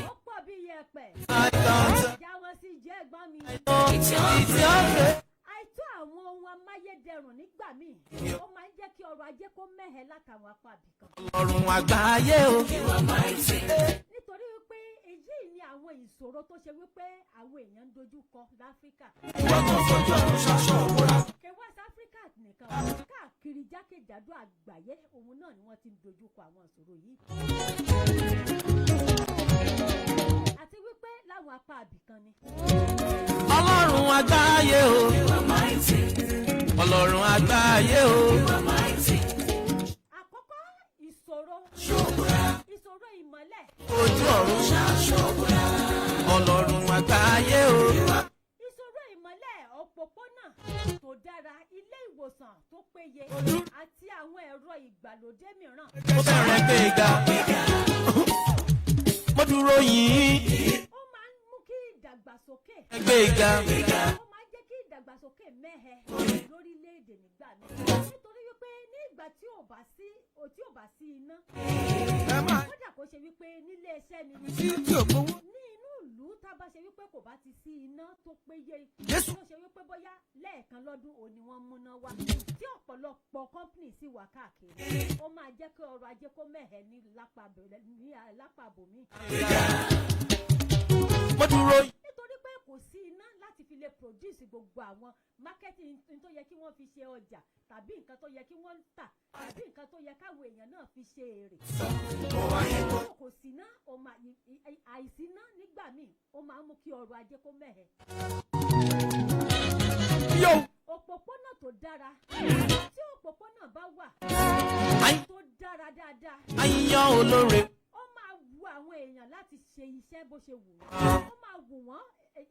Ó pọ̀ bí iyẹ̀pẹ̀. I don't. Já wọn sí jẹ́ ẹ̀gbọ́n mi. it's your It's your grace. Àìtó àwọn ohun amáyédẹrùn nígbà míì. Ó máa ń jẹ́ kí ọrọ̀ ajé kó mẹ́hẹ̀ látàwọn apá àbìkan. Ọlọ́run àgbáyé o. mighty. Nítorí wípé èyí ni àwọn ìṣòro tó ṣe wípé àwọn èèyàn ń dojú kọ láfíríkà. Kè West Africa nìkan káàkiri jákèjádò àgbáyé òun náà ni wọ́n ti ń dojú kọ àwọn ìṣòro yìí. Àti wípé láwọn apá àbìkan ni. Ọlọ́run àgbáyé o. Mighty. Ọlọ́run àgbáyé o. Mighty. Àkọ́kọ́ ìṣòro ìmọ́lẹ̀. Ojú ọ̀run Ṣàṣọ́bùrà. Ọlọ́run àgbáyé o. Ìṣòro ìmọ́lẹ̀ òpópónà tó dára, ilé ìwòsàn tó péye àti àwọn ẹ̀rọ ìgbàlódé mìíràn. Mo bẹ̀rẹ̀ gbéga. Mo dúró yìí. Ó máa ń mú kí ìdàgbàsókè. Gbéga. Ó máa ń jẹ́ kí ìdàgbàsókè mẹ́hẹ lórílẹ̀‐èdè nígbà mi. Nítorí wípé ní ìgbà tí ò bá sí iná. Kódà kó ṣe wípé nílé iṣẹ́ ni. Ní inú ìlú tá a bá ṣe wípé kò bá ti sí iná tó péye. Tó ṣe wípé bóyá lẹ́ẹ̀kan lọ́dún òní wọ́n múná wá. Tí ọ̀pọ̀lọpọ̀ kọ́ńpìnì sì wà káàkiri. Ó máa jẹ́ kí ọrọ̀ ajé kó mẹ́hẹ ní lápá bòmí. Mo dúró yìí. Nítorí pé kò sí iná láti fi lè produce gbogbo àwọn marketing tó yẹ kí wọ́n fi ṣe ọjà tàbí nǹkan tó yẹ kí wọ́n tà tàbí nǹkan tó yẹ káwọn èèyàn náà fi ṣe èrè. Kò sí iná, àìsí iná nígbà míì ó máa ń mú kí ọrọ̀ ajé kó mẹ́hẹ. Òpópónà tó dára tí òpópónà bá wà tó dára dáadáa. Àyàn olóore. Ó máa wu àwọn èèyàn láti ṣe iṣẹ́ bó ṣe wù wọ́n. Ó máa wù wọ́n.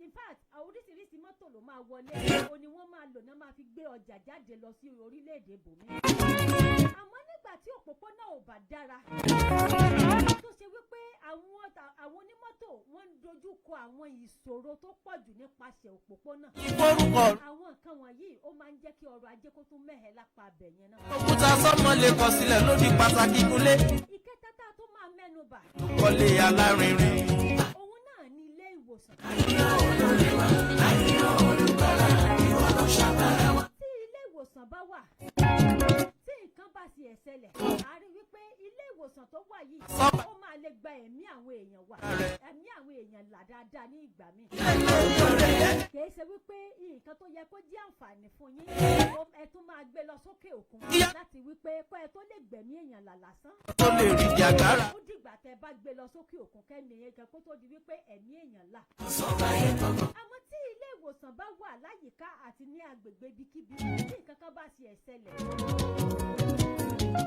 In fact, oríṣiríṣi mọ́tò ló máa wọlé. O ni wọ́n máa lò náà máa fi gbé ọjà jáde lọ sí orílẹ̀-èdè bòmí. Àmọ́ nígbà tí òpópónà ò bá dára, tó ṣe wípé àwọn onímọ́tò wọ́n ń dojú kọ àwọn ìṣòro tó pọ̀ jù nípasẹ̀ òpópónà. Ìforúkọ. Àwọn nǹkan wọ̀nyí ó máa ń jẹ́ kí ọrọ̀ ajé kó tún mẹ́hẹ̀ lápá abẹ̀ yẹn náà. Òkúta sọ́mọ lè kọ sílẹ̀ lórí pàtàkì kúnlé. Ìkẹta tá a tún máa mẹ́nu bà. Kọ́lé alárinrin. Òun náà ní ilé ìwòsàn. Tí ilé ìwòsàn bá wà, tí nǹkan bá sì ṣẹlẹ̀, a rí wípé ilé ìwòsàn tó wà yìí ó máa lè gba ẹ̀mí àwọn èèyàn wà, ẹ̀mí àwọn èèyàn là dáadáa ní ìgbà míì. Kìí ṣe wípé nǹkan tó yẹ kó jẹ́ àǹfààní fún yín, ẹ tún máa gbé lọ sókè òkun láti wípé kó ẹ tó lè gbẹ̀mí èèyàn là lásán. Tó lè rí di agbára. Ó dìgbà tẹ bá gbé lọ sókè òkun kẹ́mi èèyàn kó tó di wípé ẹ̀mí èèyàn là. Àmọ́ tí ilé ìwòsàn bá wà láyìíká àti ní agbègbè ibikíbi tí nǹkan kan bá ṣe ṣẹlẹ̀,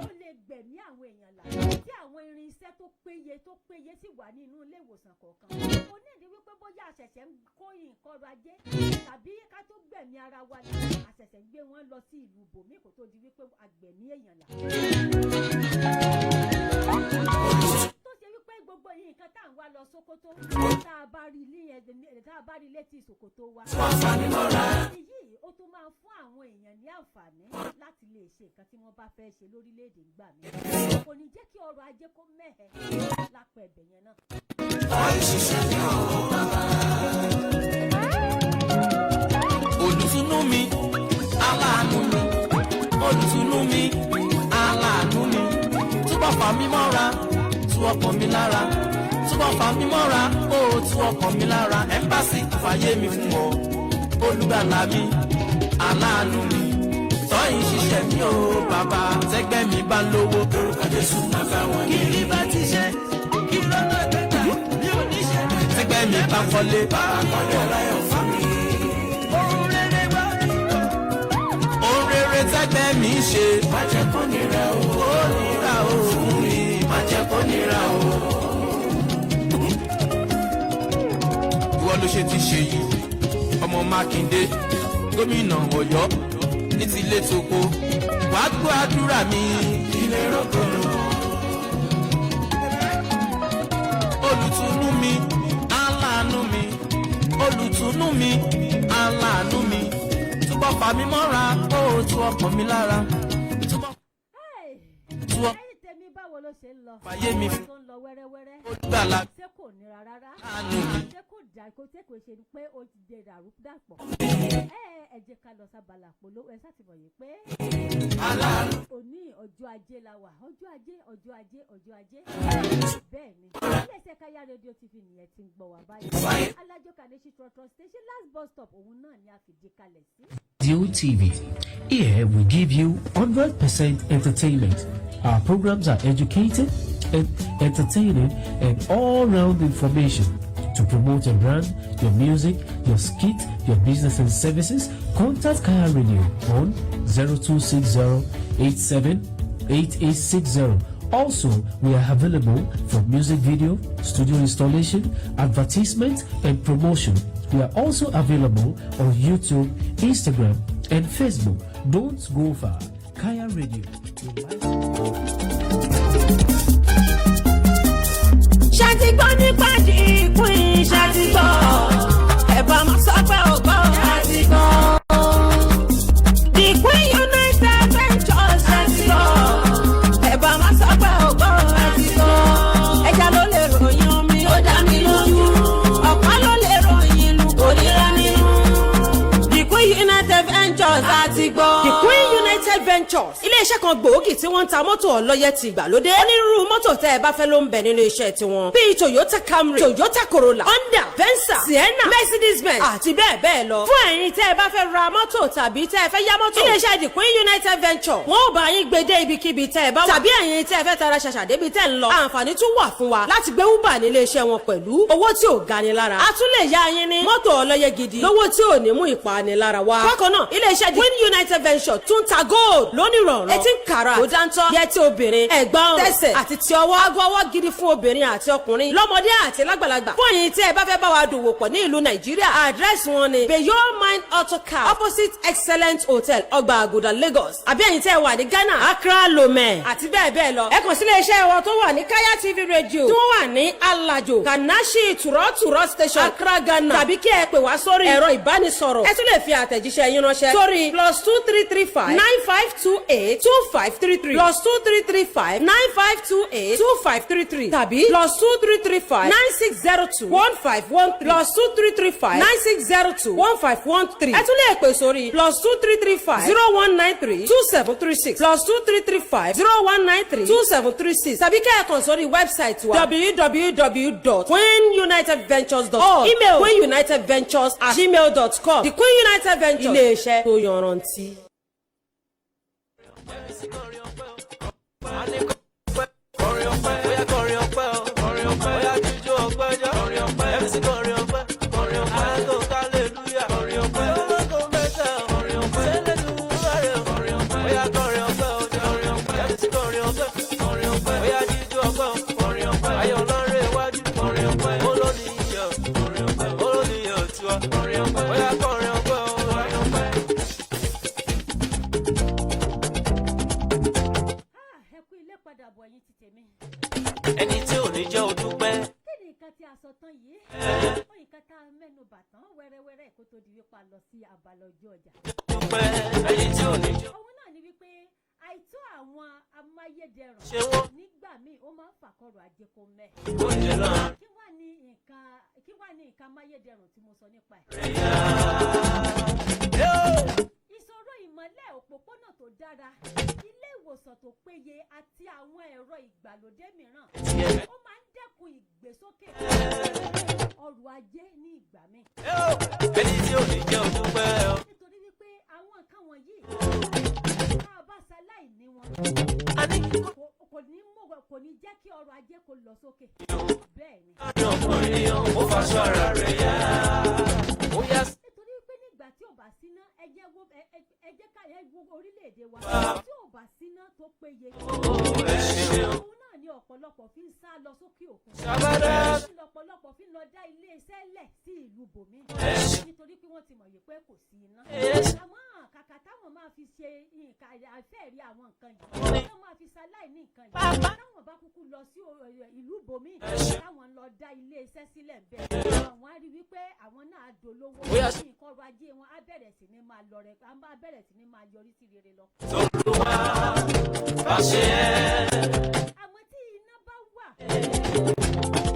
ó lè gbẹ̀mí àwọn èèyàn là tí àwọn irinṣẹ́ tó péye sì wà nínú ilé ìwòsàn kọ̀ọ̀kan. Kò ní ìdí wípé bóyá àṣẹ̀ṣẹ̀ ń kó nǹkan ọrọ̀ ajé tàbí ká tó gbẹ̀mí ara wa là àṣẹ̀ṣẹ̀ ń gbé wọn lọ sí ìlú bòmí kó tó di wípé àgbẹ̀mí èèyàn là. Tó ṣe wípé gbogbo yìí nǹkan tá à ń wá lọ Sókótó tá a bá rí létí Sókótó wa. Èyí ó tún máa fún àwọn èèyàn ní àǹfààní láti lè ṣe nǹkan tí wọ́n bá fẹ́ ṣe lórílẹ̀‐èdè gbà mí. Kò ní jẹ́ kí ọrọ̀ ajé kó mẹ́hẹ̀ lápẹ̀ ẹ̀bẹ̀ yẹn náà. Olùtùnú mi, aláàánú mi, olùtùnú mi, aláàánú mi, túbọ̀ fà mí mọ́ra, tú ọkàn mi lára, túbọ̀ fà mí mọ́ra, ó tú ọkàn mi lára, ẹ́mbásì fàyè mi fún ọ, olùgbàlà mi, aláàánú mi, tọ́yìn ṣiṣẹ́ mi ó bàbá, tẹ́gbẹ́ mi bá lówó, orúkọ Jésù máa bá wọn ní. Kí bá ti ṣe, kí lọ́nà gbẹ́gbẹ́, mi ò ní ṣe. Tẹ́gbẹ́ mi bá kọ́lé, bàbá kọ́lé ọláyọ̀ fún mi. Tẹ́gbẹ́ mi ṣe má jẹ́ kó nira o, ó nira o fún mi, má jẹ́ kó nira o. Ìwọ ló ṣe ti ṣe yìí, ọmọ Mákindé, gómìnà Ọ̀yọ́, ní tilé toko, wàá gbọ́ àdúrà mi. Ilé rògbòrò. Olùtùnú mi, aláàánú mi, olùtùnú mi, aláàánú mi. Túbọ̀ fà mí mọ́ra, ó tú ọkàn mi lára. Ẹ̀yin tèmi báwo ló ṣe ń lọ? Fàyè mi fún tó ń lọ wẹ́rẹ́wẹ́rẹ́. Olùgbàlà. Ṣé kò nira rárá? Àánú mi. Ṣé kò ṣe ni pé o ti dé dàrú dàpọ̀? Ẹ jẹ́ ká lọ sábàlá polówó ẹ sátìmọ̀ yìí pé. Òní ọjọ́ ajé la wà. Ọjọ́ ajé. Bẹ́ẹ̀ ni. Ilé-iṣẹ́ Káyà rédíò TV nìyẹn ti ń gbọ́ wá báyìí. Alájọ Kàdéṣì Trotro Station last bus stop òun náà ni a fìdí kalẹ̀ sí. Dio TV. Here we give you 100% entertainment. Our programs are educative and entertaining and all-round information. To promote your brand, your music, your skit, your business and services, contact Kaya Radio on 0260-878860. Also, we are available for music video, studio installation, advertisement, and promotion. We are also available on YouTube, Instagram, and Facebook. Don't go far. Kaya Radio. Ṣàtìgbọ́ nípa ìpín ṣàtìgbọ́ ẹ̀bà máa sọ pé ọgbọ́n ṣàtìgbọ́. The Queen United Ventures ṣàtìgbọ́ ẹ̀bà máa sọ pé ọgbọ́n ṣàtìgbọ́. Ẹja ló lè ròyìn omi ó dá mi lójú, ọ̀pá ló lè ròyìn ìlú kò níra nínú. The Queen United Ventures ṣàtìgbọ́. The Queen United Ventures ilé-iṣẹ́ kan gbòógì tí wọ́n ń ta mọ́tò ọlọ́yẹ ti ìgbàlódé. Onírúurú mọ́tò tẹ́ ẹ bá fẹ́ ló ń bẹ nínú iṣẹ́ tiwọn. Bíi Toyota Camry, Toyota Corolla, Honda, Venza, Sienna, Mercedes-Benz àti bẹ́ẹ̀ bẹ́ẹ̀ lọ. Fún ẹ̀yin tẹ́ ẹ bá fẹ́ ra mọ́tò tàbí tẹ́ ẹ fẹ́ yá mọ́tò. Ilé-iṣẹ́ The Queen United Venture wọ́n ò bá yín gbé dé ibikíbi tẹ́ ẹ bá wà. Tàbí ẹ̀yin tẹ́ ẹ fẹ́ tara ṣàṣà débi tẹ́ ń lọ. Àǹfààní tún wà fún wa láti gbé Uber ní ilé-iṣẹ́ wọn pẹ̀lú owó tí ò gani lára. A tún lè yá yín ní mọ́tò ọlọ́yẹ gidi lówó tí ò ní mú ìpanilára wá. Bákan náà, ilé-iṣẹ́ The Queen United Venture tún ta gold lónìrànràn. 18 karat kò dáńtọ́ yẹtí obìnrin, ẹ̀gbọ́n tẹsẹ̀ àti ti ọwọ́. Aago ọwọ́ gidi fún obìnrin àti ọkùnrin, lọ́mọdé àti lágbàlagbà. Fún ẹ̀yin tí ẹ bá fẹ́ bá wa dòwò pọ̀ ní ìlú Nàìjíríà, àdírẹ́sì wọn ni Beyond Mind Auto Car opposite Excellent Hotel Ọgbà Àgùdà Lagos. Àbí ẹ̀yin tí ẹ wà ní Ghana, Accra, Lomé àti bẹ́ẹ̀ bẹ́ẹ̀ lọ. Ẹ kàn sí ilé-iṣẹ́ wọn tó wà ní Kaya TV Radio tí wọ́n wà ní Alajo Kanashi Turoturo Station Accra, Ghana. Tàbí kí ẹ pè wá sórí ẹ̀rọ ìbánisọ̀rọ̀. Ẹ tún lè fi àtẹ̀jíṣẹ́ yín ránṣẹ́ sórí +2335 9528 2533 +2335 9528 2533 tàbí +2335 9602 1513 +2335 9602 1513. Ẹ tún lè pè sórí +2335 0193 2736 +2335 0193 2736 tàbí kẹ́ ẹ kàn sórí wẹ́bsáìtì wa www.queenunitedventures.org email queenunitedventures@gmail.com. The Queen United Ventures ilé-iṣẹ́ tó yanrantí. àwọn amáyédẹrùn nígbà míì ó máa ń fàkọrọ̀ ajé kó mẹ́. kí wá ní nǹkan amáyédẹrùn tí mo sọ nípa ẹ̀. ìṣòro ìmọ́lẹ̀ òpópónà tó dára, ilé ìwòsàn tó péye àti àwọn ẹ̀rọ ìgbàlódé mìíràn ó máa ń dẹ́kun ìgbésókè ọrọ̀ ajé ní ìgbà míì. ẹni tí ò ní jẹ́ ojú pẹ́ o. nítorí wípé àwọn nǹkan wọ̀nyí tá a bá ṣaláì ní wọn kò ní jẹ́ kí ọrọ̀ ajé kó lọ sókè. bẹ́ẹ̀ ni. ọmọ ènìyàn ó faṣọ ara rẹ̀ yá. ó yá. nítorí pé nígbà tí ò bá síná ẹ jẹ́ ká wo orílẹ̀-èdè wa tí ò bá síná tó péye. òun náà ni ọ̀pọ̀lọpọ̀ fi ń sá lọ sókè òkun. ọ̀pọ̀lọpọ̀ fi ń lọ dá ilé-iṣẹ́ lẹ̀ sí ìlú bòmí. nítorí pé wọ́n ti mọ̀ yìí pé kò sí iná. àmọ́ kàkà táwọn máa fi ṣe àfẹ́rí àwọn nǹkan yìí wọ́n máa fi ṣaláì ní nǹkan yìí. táwọn bá kúkú lọ sí ìlú bòmí táwọn lọ dá ilé-iṣẹ́ sílẹ̀ bẹ́ẹ̀ àwọn á rí wípé àwọn náà dolówó nǹkan ọrọ̀ ajé wọn á bẹ̀rẹ̀ sí ní máa lọ rẹ̀ á bẹ̀rẹ̀ sí ní máa yọrí sí rere lọ. Olúwa bá ṣe é. àmọ́ tí iná bá wà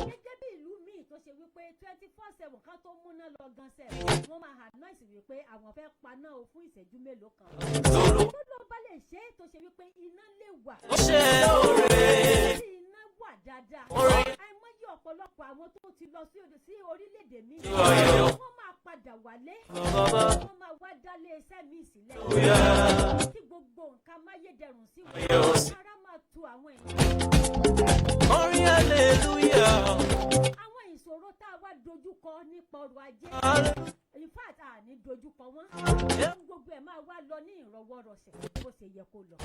gẹ́gẹ́ bí ìlú míì tó ṣe wípé 24/7 kan tó múná lọ gan sẹ̀ wọ́n máa hà náà sì wípé àwọn fẹ́ paná o fún ìṣẹ́jú mélòó kan. tó ló bá lè ṣe é tó ṣe wípé iná lè wà. ó ṣe oore. tí iná wà dáadáa. àìmọye ọ̀pọ̀lọpọ̀ àwọn tó ti lọ sí orílẹ̀-èdè míì wọ́n máa padà wálé wọ́n máa wá dálé iṣẹ́ míì sílẹ̀ tí gbogbo nǹkan máyédẹrùn sí wọn ara máa tu àwọn èèyàn. orin hallelujah. àwọn ìṣòro tá a wá dojúkọ nípa ọrọ̀ ajé in fact a ní dojúkọ wọn gbogbo ẹ̀ máa wá lọ ní ìrọwọ́rọsẹ̀ bó ṣe yẹ kó lọ.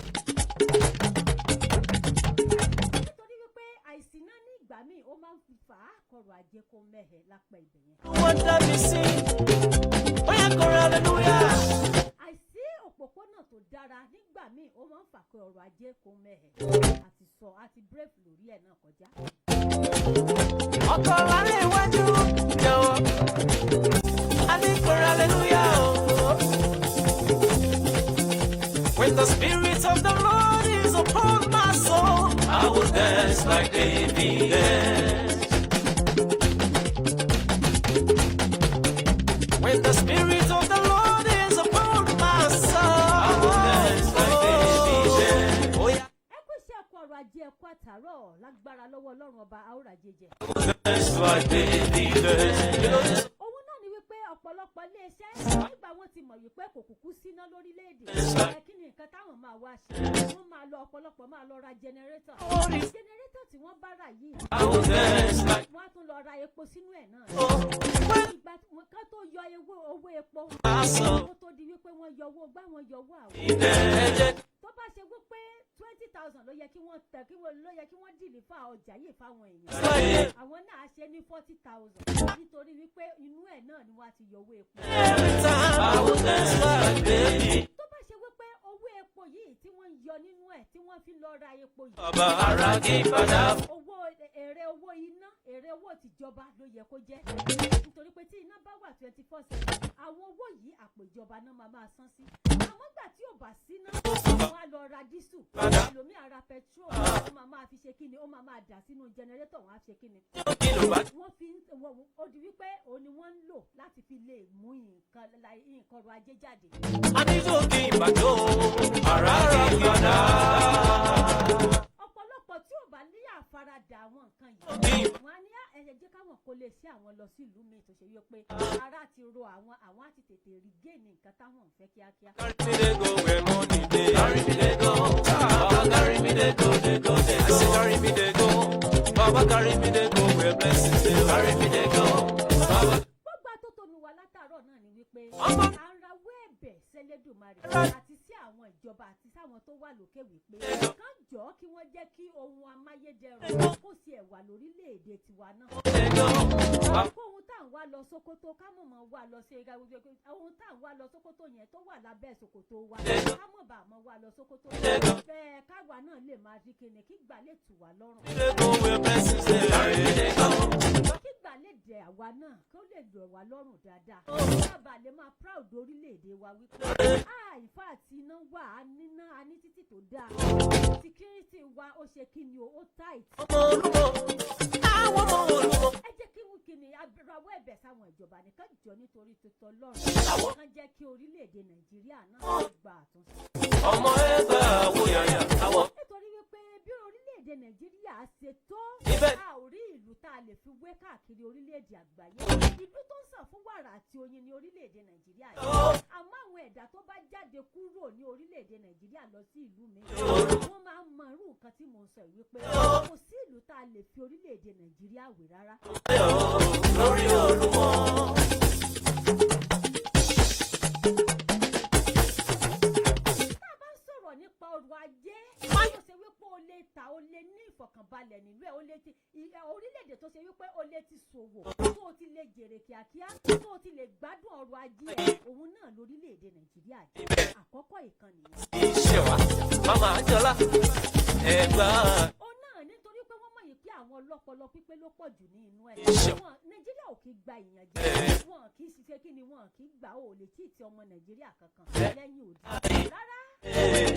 nítorí wípé àìsíná ní ìgbà míì ó máa ń fà á kọrọ̀ ajé kó mẹ́hẹ̀ lápá ibẹ̀ yẹn. wọ́n dábì sí ó yẹ kọrin hallelujah. àìsí òpópónà tó dára nígbà míì ó máa ń fà kó ọrọ̀ ajé kó mẹ́hẹ̀ àti brave lórí ẹ̀ náà kọjá. ọkọ̀ láàrin iwájú jọ̀wọ́ a ní kọrin hallelujah o. When the spirit of the Lord is upon my soul, I will dance like David danced. When the spirit of the Lord is upon my soul, I will dance like David danced. Oh yeah. ẹ kú iṣẹ́ ẹ̀kọ́ ọrọ̀ ajé ẹ̀kọ́ àtàrọ̀ lágbára lọ́wọ́ ọlọ́run ọba àwòrán jẹjẹ. I will dance like David danced. òun náà ni wípé ọ̀pọ̀lọpọ̀ iléeṣẹ́ nígbà wọn ti mọ̀ wípé kò kúkú síná lórílẹ̀‐èdè kí ni nǹkan táwọn máa wá ṣe wọ́n máa lọ ọ̀pọ̀lọpọ̀ máa lọ ra jẹnẹrétọ̀ tí wọ́n bá rà yìí wọ́n á tún lọ ra epo sínú ẹ̀ náà ìgbà kan tó yọ owó epo kó tó di wípé wọ́n yọ owó gbá wọn yọ owó àwọn tó bá ṣe wípé 20,000 ló yẹ kí wọ́n dìlì fún ọjà yìí fáwọn èèyàn àwọn náà ṣe ní 40,000 nítorí wípé inú ẹ̀ náà ni wọ́n á ti yọ owó epo. tó bá ṣe wípé owó epo yìí tí wọ́n yọ nínú ẹ̀ tí wọ́n fi lọ ra epo yìí owó iná èrè owó tìjọba ló yẹ kó jẹ́ nítorí pé tí iná bá wà 24/7 àwọn owó yìí àpò ìjọba náà máa san sí àmọ́ gbà tí ò bá síná wọ́n á lọ ra dísù ẹlòmíì ara petrol ó máa fi ṣe kíni ó máa dà sínú jẹnẹrétọ̀ wọn á ṣe kíni wọ́n fi ó di wípé òun ni wọ́n ń lò láti fi lè mú nǹkan ọrọ̀ ajé jáde. Adídòkè ìbàdàn ara rẹ̀ padà. ọ̀pọ̀lọpọ̀ tí ò bá ní àfaradà àwọn nǹkan yìí wọ́n á ní ẹ̀yẹ jẹ́ káwọn kó lè ṣe àwọn lọ sí ìlú míì tó ṣe wípé ara ti ro àwọn á ti tètè rí géènì nǹkan táwọn ń fẹ́ kíákíá. Carry me dey go where money dey. Carry me dey go. Baba carry me dey go, dey go, dey go. I say carry me dey go. Baba carry me dey go where blessings dey. Carry me dey go. Baba. gbogbo atótónu wa látàárọ̀ náà ni wípé à ń rawọ́ ẹ̀bẹ̀ sẹ́lẹ̀dùmarè àti sí àwọn ìjọba àti sáwọn tó wà lókè wípé kán jọ kí wọ́n jẹ́ kí ohun amáyédẹrùn kó sí ẹ̀wà lórílẹ̀‐èdè tiwa náà. ohun tá à ń wá lọ Sókótó ká mọ̀ mọ́ wá lọ sí ohun tá à ń wá lọ Sókótó yẹn tó wà lábẹ́ Sókótó wa ká mọ̀ bá mọ́ wá lọ Sókótó bẹ́ẹ̀ káwa náà lè máa di kíni kí gbà lè tù wá lọ́rùn. kí gbà lè dẹ̀ àwa náà kó lè dẹ̀ wá lọ́rùn dáadáa. Bàbá lè máa proud orílẹ̀-èdè wa wípé ìfà àti iná wà á níná a ní títì tó dáa. Security wa ó ṣe kí ni ó tight. Ẹ jẹ́ kí wọ́n kí ni abẹ́rẹ́wọ́ ẹ̀bẹ̀ sáwọn ìjọba nìkan jọ nítorí tuntun lọ́rùn. Kan jẹ́ kí orílẹ̀-èdè Nàìjíríà náà gba àtúnṣe. Ọmọ ẹgbẹ́ àwọn yàyà àwọ̀. Nítorí wípé bí orílẹ̀-èdè Nàìjíríà ṣe tó, Ibẹ̀. a ò rí ìlú tá a lè fi wé káàkiri orílẹ̀-èdè àgbáyé. Ìlú tó ń sàn fún wàrà àti oyin ní orílẹ̀-èdè Nàìjíríà yìí. Àmọ́ àwọn ẹ̀dá tó bá jáde kúrò ní orílẹ̀-èdè Nàìjíríà lọ sí ìlú mi, wọ́n máa ń mọ irú nǹkan tí mò ń sọ yìí wípé kò sí ìlú tá a lè fi orílẹ̀-èdè Nàìjíríà wé rárá. Lórí Olúmọ. Tá a bá ń sọ̀rọ̀ nípa ọrọ̀ ajé, ó ṣe wípé o lè ta, o lè ní ìfọ̀kànbalẹ̀ nínú ẹ̀, o lè ti orílẹ̀-èdè tó ṣe wípé o lè ti ṣòwò, tó o ti lè jèrè kíákíá, tó o ti lè gbádùn ọrọ̀ ajé ẹ̀, òun náà lórílẹ̀-èdè Nàìjíríà jẹ́. Àkọ́kọ́ ìkànnì yẹn. Iṣẹ́ wa, Mama Anjola, ẹgbà. Ó náà nítorí pé wọ́n mọ̀ yìí pé àwọn ọlọ́pọlọ pípé ló pọ̀ jù ní inú ẹ̀. Nàìjíríà ò kì í gba ìyànjẹ, wọn kì í ṣiṣẹ́ kí ni wọn kì í gbà ó lè tí ì ti ọmọ Nàìjíríà kankan lẹ́yìn òdì. Rárá,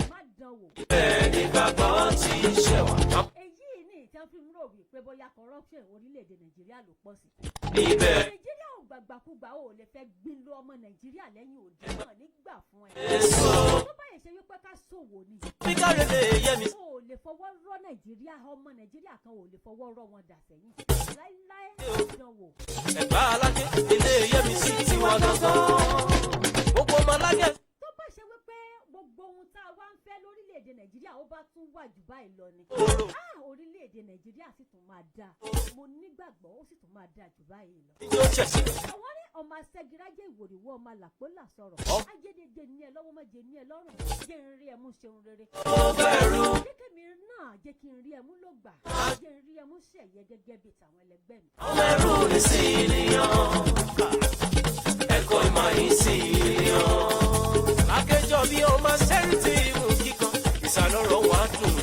má dán wò. Bẹ́ẹ̀ni bàbá ti ṣẹ̀ wá. Èyí ni ìtàn fi ń rò wípé bóyá corruption orílẹ̀-èdè Nàìjíríà ló pọ̀ sí. Ibẹ̀. Nàìjíríà ò gbàgbàkúgbà ó lè fẹ́ gbin lọ ọmọ Nàìjíríà lẹ́yìn òdì náà nígbà fún ẹ. Èso. Tó báyìí ṣe wípé ká ṣòwò ni. Bí káre lè yẹ mi. O ò lè fọwọ́ rọ́ Nàìjíríà, ọmọ Nàìjíríà kan ò lè fọwọ́ rọ́ wọn dà sẹ́yìn. Láíláí ìdánwò. Ẹ̀gbá alájẹ ilé yẹ mi sí tiwọn gangan. Gbogbo ọmọ alájẹ. Tó bá ṣe wípé gbogbo ohun tá a wá ń fẹ́ lórílẹ̀-èdè Nàìjíríà ó bá tún wà jù báyìí lọ ni. Orílẹ̀-èdè Nàìjíríà sì tún máa dáa. Mo nígbàgbọ́ ó sì tún máa dáa jù báyìí lọ. Yóò ṣẹ̀ṣẹ̀. Àwọn ní ọmọ asẹ́girajẹ́ ìwòrìwọ́ ọmọ làpólà sọ̀rọ̀. Ajédèjé ní ẹ lọ́wọ́ má jẹ ní ẹ lọ́rùn. Jẹ́ n rí ẹ mú ṣeun rere. Ó bẹ̀rù. Jẹ́ kémi náà jẹ́ kí n rí ẹ mú ló gbà. Jẹ́ n rí ẹ mú ṣẹ̀yẹ gẹ́gẹ́ bí tàwọn ẹlẹgbẹ́ mi. Ọmọ ẹrú ni sí níyàn. Ẹ̀kọ́ ìmọ̀ yìí sí níyàn. Akẹ́jọ́ bí ọmọ sẹ́rìtì ìmú kíkan. Ìsàlọ́rọ̀ wà dùn.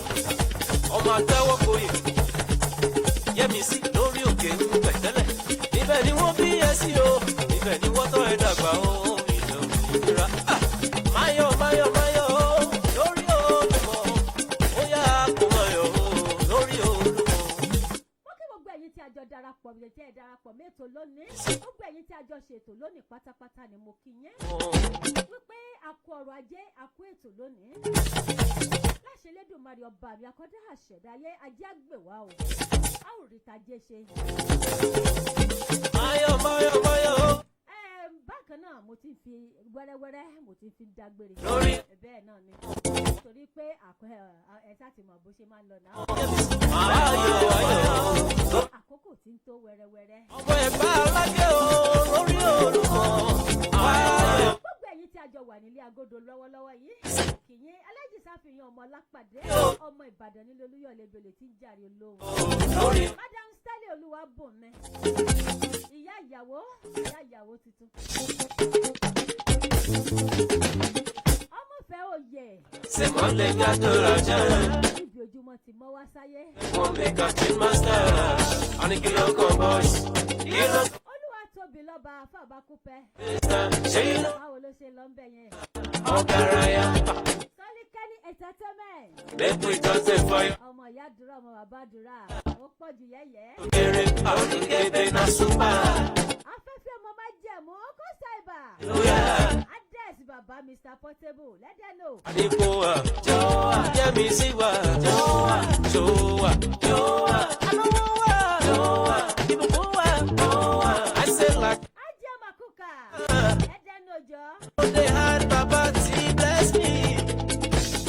Ọmọ àtẹ́wọ́ kòyè. Yẹ́mi sí lórí òkè ń pẹ̀tẹ́lẹ̀. Ibẹ̀ ni wọ́n bí ẹ sí o. Ibẹ̀ ni wọ́n tọ́ ẹ dàgbà o. Ilẹ̀ òmìnira. Máyọ̀ máyọ̀ máyọ̀ o. Lórí Olúmọ. Ó yá kó máyọ̀ o. Lórí Olúmọ. Wọ́n kí gbogbo ẹ̀yin tí a jọ darapọ̀ mi tí ẹ darapọ̀ mẹ́tò lónìí. Gbogbo ẹ̀yin tí a jọ ṣètò lónìí pátápátá ni mo kí yẹn. Wípé a kú ọrọ̀ ajé, a kú ètò lónìí. Láṣẹ Elédùmarè ọba mi akọ́dá àṣẹ̀dáyé ajé àgbèwá o. A ò rí tajé ṣe. Máyọ̀ máyọ̀ máyọ̀ o. Bákan náà mo ti fi wẹ́rẹ́wẹ́rẹ́ mo ti fi dágbére. Lórí. Bẹ́ẹ̀ náà ni. Nítorí pé ẹ ṣáà ti mọ̀ bó ṣe máa ń lọ náà. Máyọ̀ máyọ̀. Àkókò tí ń tó wẹ́rẹ́wẹ́rẹ́. Ọmọ ẹ̀gbá alájẹ o. Lórí Olúmọ. Máyọ̀. Gbogbo ẹ̀yin tí a jọ wà nílé agodo lọ́wọ́lọ́wọ́ yìí. Kìyìn Aláàjì Ṣàfihàn ọmọ Lápàdé. Ọmọ Ìbàdàn nílé Olúyọ̀lé Bello tí ń jàre olóhùn. Lórí. Madam Stanley Olúwabùnmi. Ìyá ìyàwó tuntun. Ọmọ fẹ́ òye. C'est moi les gars de la jungle. Ibi ojúmọ́ ti mọ́ wá sáyé. Mon méga team master. Anikilo Comboys. Kilo. Olúwa tóbi lọ́ba Fàbákúpẹ́. Ṣé iná? Báwo ló ṣe lọ ń bẹ̀ yẹn? Ọ̀gáráyà. Sọ́líkẹ́ni entertainment. Make we just say fire. Ọmọ ìyá dúró ọmọ bàbá dúrà. Ó pọ̀ jù yẹ́yẹ́. Kéré àwọn oníkébé náà súpà. Afẹ́fẹ́ ọmọ máa jẹ̀mú kó sáìbà. Lóyà. Adẹ́s bàbá Mr Portable lẹ́dẹ̀ lò. Àdìpọ̀ wa. Jọ́wà. Yẹ́mi sí wa. Jọ́wà. Jọ́wà. Jọ́wà. Alówó wa. Jọ́wà. Ìbùkún wa. Jọ́wà. I say like. Ajé Màkúkà. Lẹ́dẹ̀ lòjọ́. They had Baba T bless me.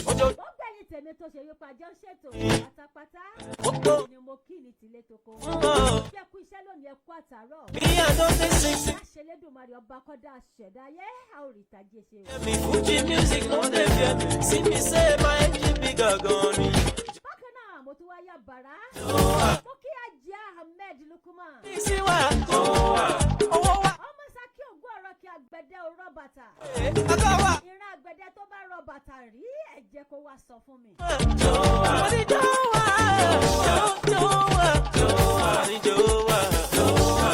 Ojo. Ó gbẹ̀yìn tèmi tó ṣe yípa jọ ṣètò pátápátá. Gbogbo. Ni mo kí ni tìlé toko. Oh. Bí ẹ kú iṣẹ́ lónìí ẹ kú àtàárọ̀. Me I don't sing. Láṣẹ Elédùmarè ọba kọ́dá ṣẹ̀dáyé a ò rí ìtàgé ṣe o. Me Fuji music no dey fear me. See me say my engine bigger gone. Bákan náà mo tún wá yá bàrá. Jọ́wà. Mo kí Ajé Ahmed Lukman. Sí wa. Jọ́wà. Owó wa. Ọmọ Saki ògùn ọ̀rọ̀ kí àgbẹ̀dẹ ò rọ bàtà. Àgọ́ wa. Ìran àgbẹ̀dẹ tó bá rọ bàtà rí ẹ jẹ́ kó wá sọ fún mi. Jọ́wà. Mo ní jọ́wà. Jọ́wà. Jọ́wà. Mo ní jọ́wà. Jọ́wà.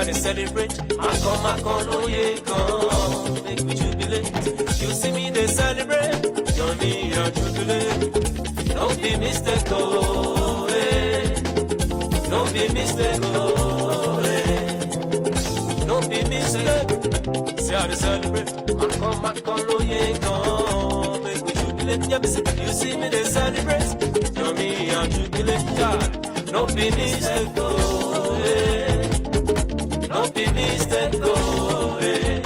they celebrate. Akinloye, come, make we jubilate. You see me, they celebrate. Johnny and jubilate. Don't be mistake, oh, eh. Don't be mistake, oh, eh. Don't be mistake. See how they celebrate. Akinloye, come, make we jubilate. You see me, they celebrate. Johnny and jubilate. Don't be mistake, oh, eh. Don't be mistake, oh, eh.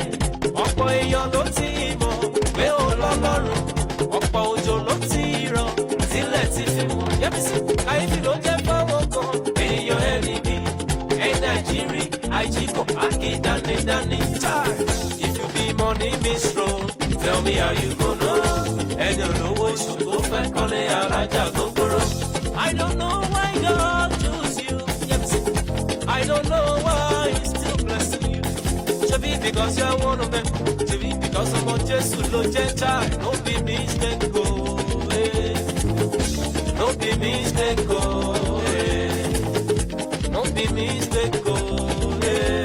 Ọ̀pọ̀ èèyàn ló ti mọ̀ pé ó lọ́lọ́run. Ọ̀pọ̀ òjò ló ti rọ̀ sílẹ̀ ti fi mọ̀. Yẹ́bísí àìfi ló jẹ́ fáwọn kan. Èèyàn ẹni bí Nàìjírí àìjíkọ̀ àkídánidání. If you be money mistro, tell me how you go know. Ẹni olówó oṣù tó fẹ́ kọ́lé alájà gbogbooro. I don't know why God chose you. Yẹ́bísí I don't know why He's still blessing you. Maybe because you're one of them. Maybe because I'm on Jesus, Lord Gentile. Don't be mistake, go away. Don't be mistake, go away. Don't be mistake, go away.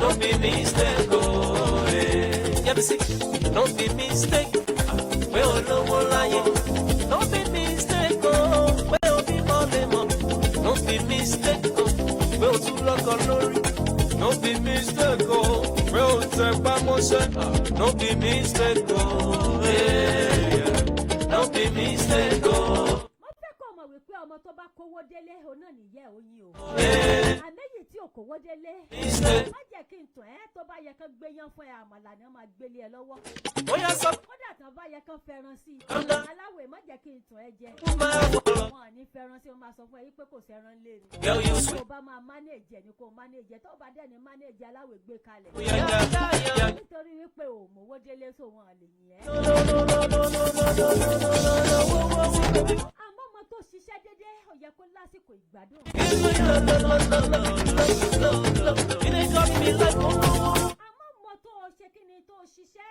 Don't be mistake, go away. Yeah, but see, don't be mistake. Well, no more lying. Don't be mistake, go. Well, be more than more. Don't be mistake, go. Well, to look on glory. Don't be mistake, oh, well, take by motion. Don't be mistake, oh, yeah. Don't be mistake, oh. Mo fẹ́ kọ́ ọmọ wípé ọmọ tó bá kówó délé òun náà nìyẹn oyin o. Àmẹ́yìn tí ò kówó délé. Má jẹ́ kí n tàn ẹ́ tó bá yẹ kán gbéyán fún ẹ àmàlà ni wọ́n máa gbélé ẹ lọ́wọ́. Kódà tán bá yẹ kán fẹ́ràn sí i. Aláwẹ̀ má jẹ́ kí n tàn ẹ́ jẹ. Wọ́n à ní fẹ́ràn sí i, wọ́n máa sọ fún ẹ yí pé kò sẹ́ran lé ni. Tó bá máa mánéèjì ẹ̀ ni kò mánéèjì ẹ̀ tó bá dẹ̀ ní mánéèjì aláwẹ̀ gbé kalẹ̀. Nítorí wípé ò mówó délé so wọn lè yìn ẹ́. Àmọ́ ọmọ tó ṣiṣẹ́ dédé ó yẹ kó lásìkò ìgbádùn. Àmọ́ ọmọ tó ṣe kí ni tó ṣiṣẹ́.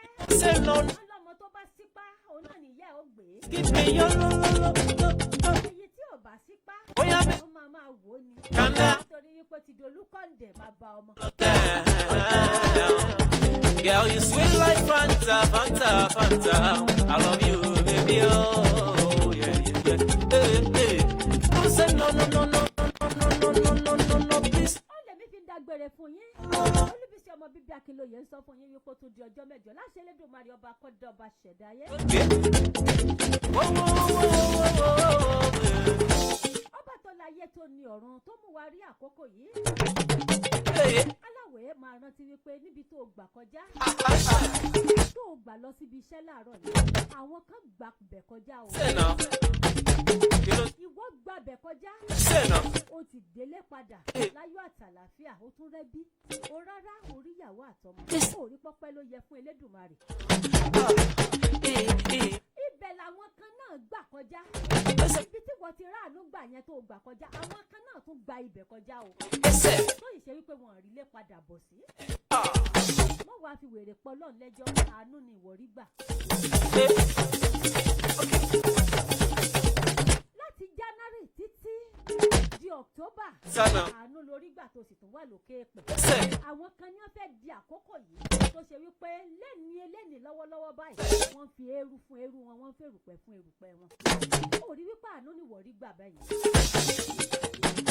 Ọlọ́mọ tó bá sípá òun náà nìyẹ́ ó gbé. Èyí tí ò bá sípá ó máa wò ó ni. Nítorí wípé ti dolú kọ́ńdẹ̀ máa ba ọmọ. Girl, you sweet like Fanta, Fanta, Fanta. I love you, baby, oh, yeah, yeah, yeah. Hey, hey. Don't say no, no, no, no, no, no, no, no, no, no, please. Ó lè mí fi dágbére fún yín. Olúbísí ọmọ bíbí Akinloye ń sọ fún yín wípé ó tún di ọjọ́ mẹ́jọ láṣẹ Elédùmarè ọba kọ́dọ̀ ọba ṣẹ̀dá ayé. Ọba tó láyé tó ní ọ̀run tó mú wa rí àkókò yìí. Aláwẹ̀ máa rántí wípé níbi tó gbà kọjá tó gbà lọ síbi iṣẹ́ láàárọ̀ yìí àwọn kan gbà bẹ̀ kọjá o. Ìwọ gbà bẹ̀ kọjá o ti délé padà láyọ̀ àtàlàfíà o tún rẹ́bí o rárá orí ìyàwó àtọmọ o rí pọ́pẹ́ ló yẹ fún Elédùmarè. Ibẹ̀ làwọn kan náà gbà kọjá ibi tí wọ́n ti ráàánú gbà yẹn tó gbà kọjá àwọn kan náà tún gba ibẹ̀ kọjá o. tó ìṣe wípé wọn rí lé padà bọ̀ sí. wọ́n wá fi wèrè pọ̀ lọ́n lẹ́jọ́ àánú ni ìwọ rí gbà. láti January títí di October àánú lórí gbà tó sì tún wà lókè pẹ̀. àwọn kan ní wọ́n fẹ́ di àkókò yìí tó ṣe wípé lẹ́ni lọ́wọ́lọ́wọ́ báyìí wọ́n fi eérú fún eérú wọn wọ́n fẹ́ erùpẹ̀ fún erùpẹ̀ wọn. ó rí wípé àánú ni ìwọ rí gbà báyìí.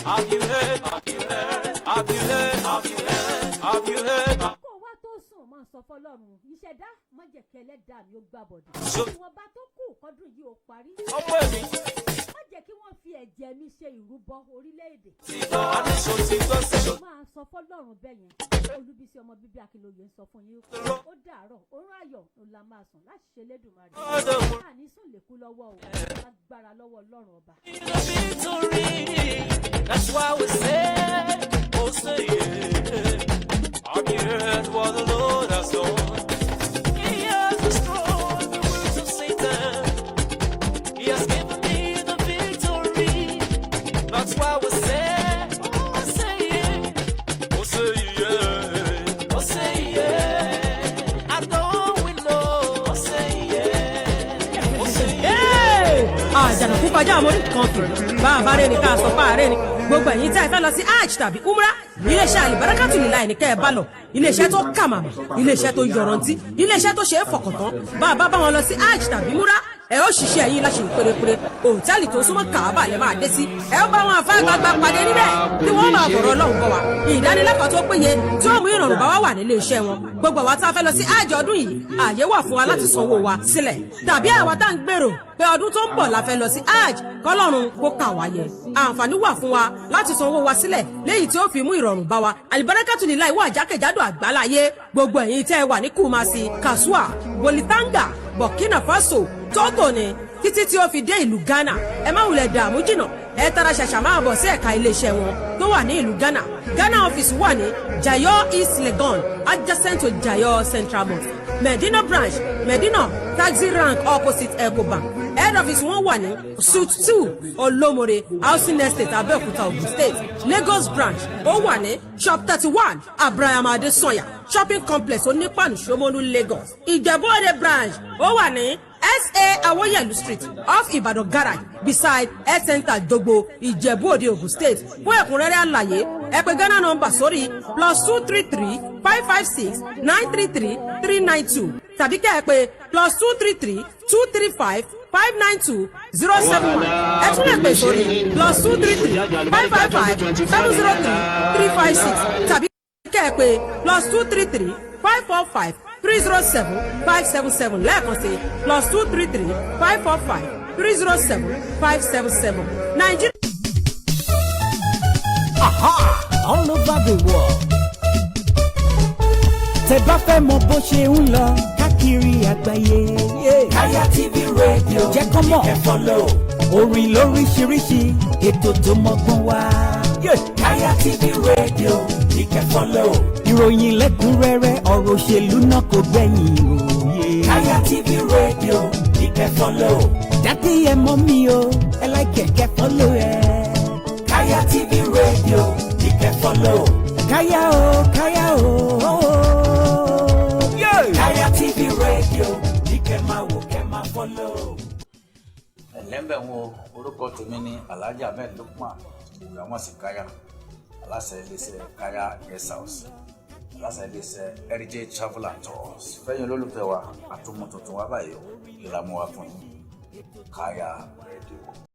Have you heard? Have you heard? Have you heard? Have you heard? Have you heard? Kó wá tó sùn máa sọ fọlọ́run ìṣẹ̀dá má jẹ́ kí ẹlẹ́dàá mi ó gbà bọ̀dọ̀. Ìwọ̀nba tó kù kọ́dún yìí ó parí. Ọmọ mi. Má jẹ́ kí wọ́n fi ẹ̀jẹ̀ mi ṣe ìrúbọ orílẹ̀-èdè. Aníṣó ti gbọ́ sí. Máa sọ fọlọ́run bẹ́ẹ̀ yẹn. Olúbísí ọmọ bíbí Akinloye ń sọ fún yín. Ó dàárọ̀, orún ayọ̀ ló la máa sùn láti ṣe Elédùmarè. Àní sùn lè kú lọ́wọ́ o. Agbára lọ́wọ́ Ọlọ́run ọba. That's why we say, oh say yeah. Have you heard what the Lord has done? He has destroyed the works of Satan. He has given me the victory. That's why we say, oh say yeah. Oh say yeah. Oh say yeah. I know we know. Oh say yeah. Oh say yeah. àjànà kúkọjá àmọ́ orí kan fìlú bá a bá rẹ̀ ní ká sọ fún àárẹ̀ ni. gbogbo ẹ̀yin tẹ́ ẹ fẹ́ lọ sí hajj tàbí umrah iléeṣẹ́ alibarakatu nílá ẹni kẹ́ ẹ bá lọ iléeṣẹ́ tó kà màmá iléeṣẹ́ tó yọrantí iléeṣẹ́ tó ṣe é fọkàntán bá a bá wọn lọ sí hajj tàbí umrah ẹ ó ṣiṣẹ́ yín láṣẹ pérépéré òtẹ́ẹ̀lì tó súnmọ́ kàábà lẹ́ máa dé sí ẹ ó bá wọn àfáàgbàgbà pàdé níbẹ̀ tí wọ́n máa fọ̀rọ̀ ọlọ́run bọ̀ wá ìdánilẹ́kọ̀ọ́ tó péye tí ó mú ìrọ̀rùn bá wá wà nílé iṣẹ́ wọn gbogbo àwa tá a fẹ́ lọ sí hajj ọdún yìí ààyè wà fún wa láti sanwó wa sílẹ̀ tàbí àwa tá à ń gbèrò pé ọdún tó ń bọ̀ la fẹ́ lọ sí hajj kọ́lọ́run kó kà wá yẹ àǹfààní wà fún wa láti sanwó wa sílẹ̀ léyìí tí ó fi mú ìrọ̀rùn bá wa alibarakatu nílá ìwọ àjákèjádò àgbáláyé gbogbo ẹ̀yin tẹ́ ẹ wà ní Kumasi Kasua Bolitanga Burkina Faso Togo ni títí tí ó fi dé ìlú Ghana ẹ má wulẹ̀ dààmú jìnnà ẹ tara ṣàṣà máa bọ̀ sí ẹ̀ka iléeṣẹ́ wọn tó wà ní ìlú Ghana Ghana office wà ní Jayo East Legon adjacent to Jayo Central Mosque Medina branch Medina taxi rank opposite Ecobank head office wọn wà ní suite 2 Olomore housing estate Abeokuta Ogun State Lagos branch ó wà ní shop 31 Abraham Adesanya shopping complex Onípànù Ṣómólú Lagos Ìjẹ̀bú-Òde branch ó wà ní SA Awoyelu Street off Ibadan Garage beside Health Center Dogbo Ìjẹ̀bú-Òde Ogun State fún ẹ̀kúnrẹ́rẹ́ àlàyé ẹ pè Ghana number sórí +233 556 933 392 tàbí kẹ́ ẹ pè +233 235 592 071 ẹ tún lè pè sórí +233 555 703 356 tàbí kẹ́ ẹ pè +233 545 307 577 lẹ́ẹ̀kan sí +233 545 307 577 Nigeria. Aha! All over the world. Tẹ́ bá fẹ́ mọ bó ṣe ń lọ káàkiri àgbáyé. Kaya TV radio jẹ́ kọ́ mọ̀. Ẹ follow. Orin lóríṣiríṣi ètò tó mọ́gbọ́n wá. Kaya TV radio ìkẹ́ follow. Ìròyìn lẹ́kùnrẹ́rẹ́ ọ̀rọ̀ òṣèlú náà kò gbẹ̀yìn òye. Kaya TV radio ìkẹ́ follow. Dádì ẹ mọ̀ mi o ẹ like kẹ́ follow ẹ. Kaya TV radio ìkẹ́ follow. Kaya o Kaya o. Kaya TV radio ìkẹ́ máa wò kẹ́ máa follow. ẹ̀lẹ́mbẹ̀ wo orúkọ tèmi ní Alhaji Ahmed Lukman ìgbàmọ̀ sí Kaya aláṣẹ iléeṣẹ́ Kaya guest house aláṣẹ iléeṣẹ́ Heritage Travel and Tours fẹ́yìn olólùfẹ́ wa àtúmọ̀ tuntun wa báyìí ìlàmú wa fún yín Kaya radio.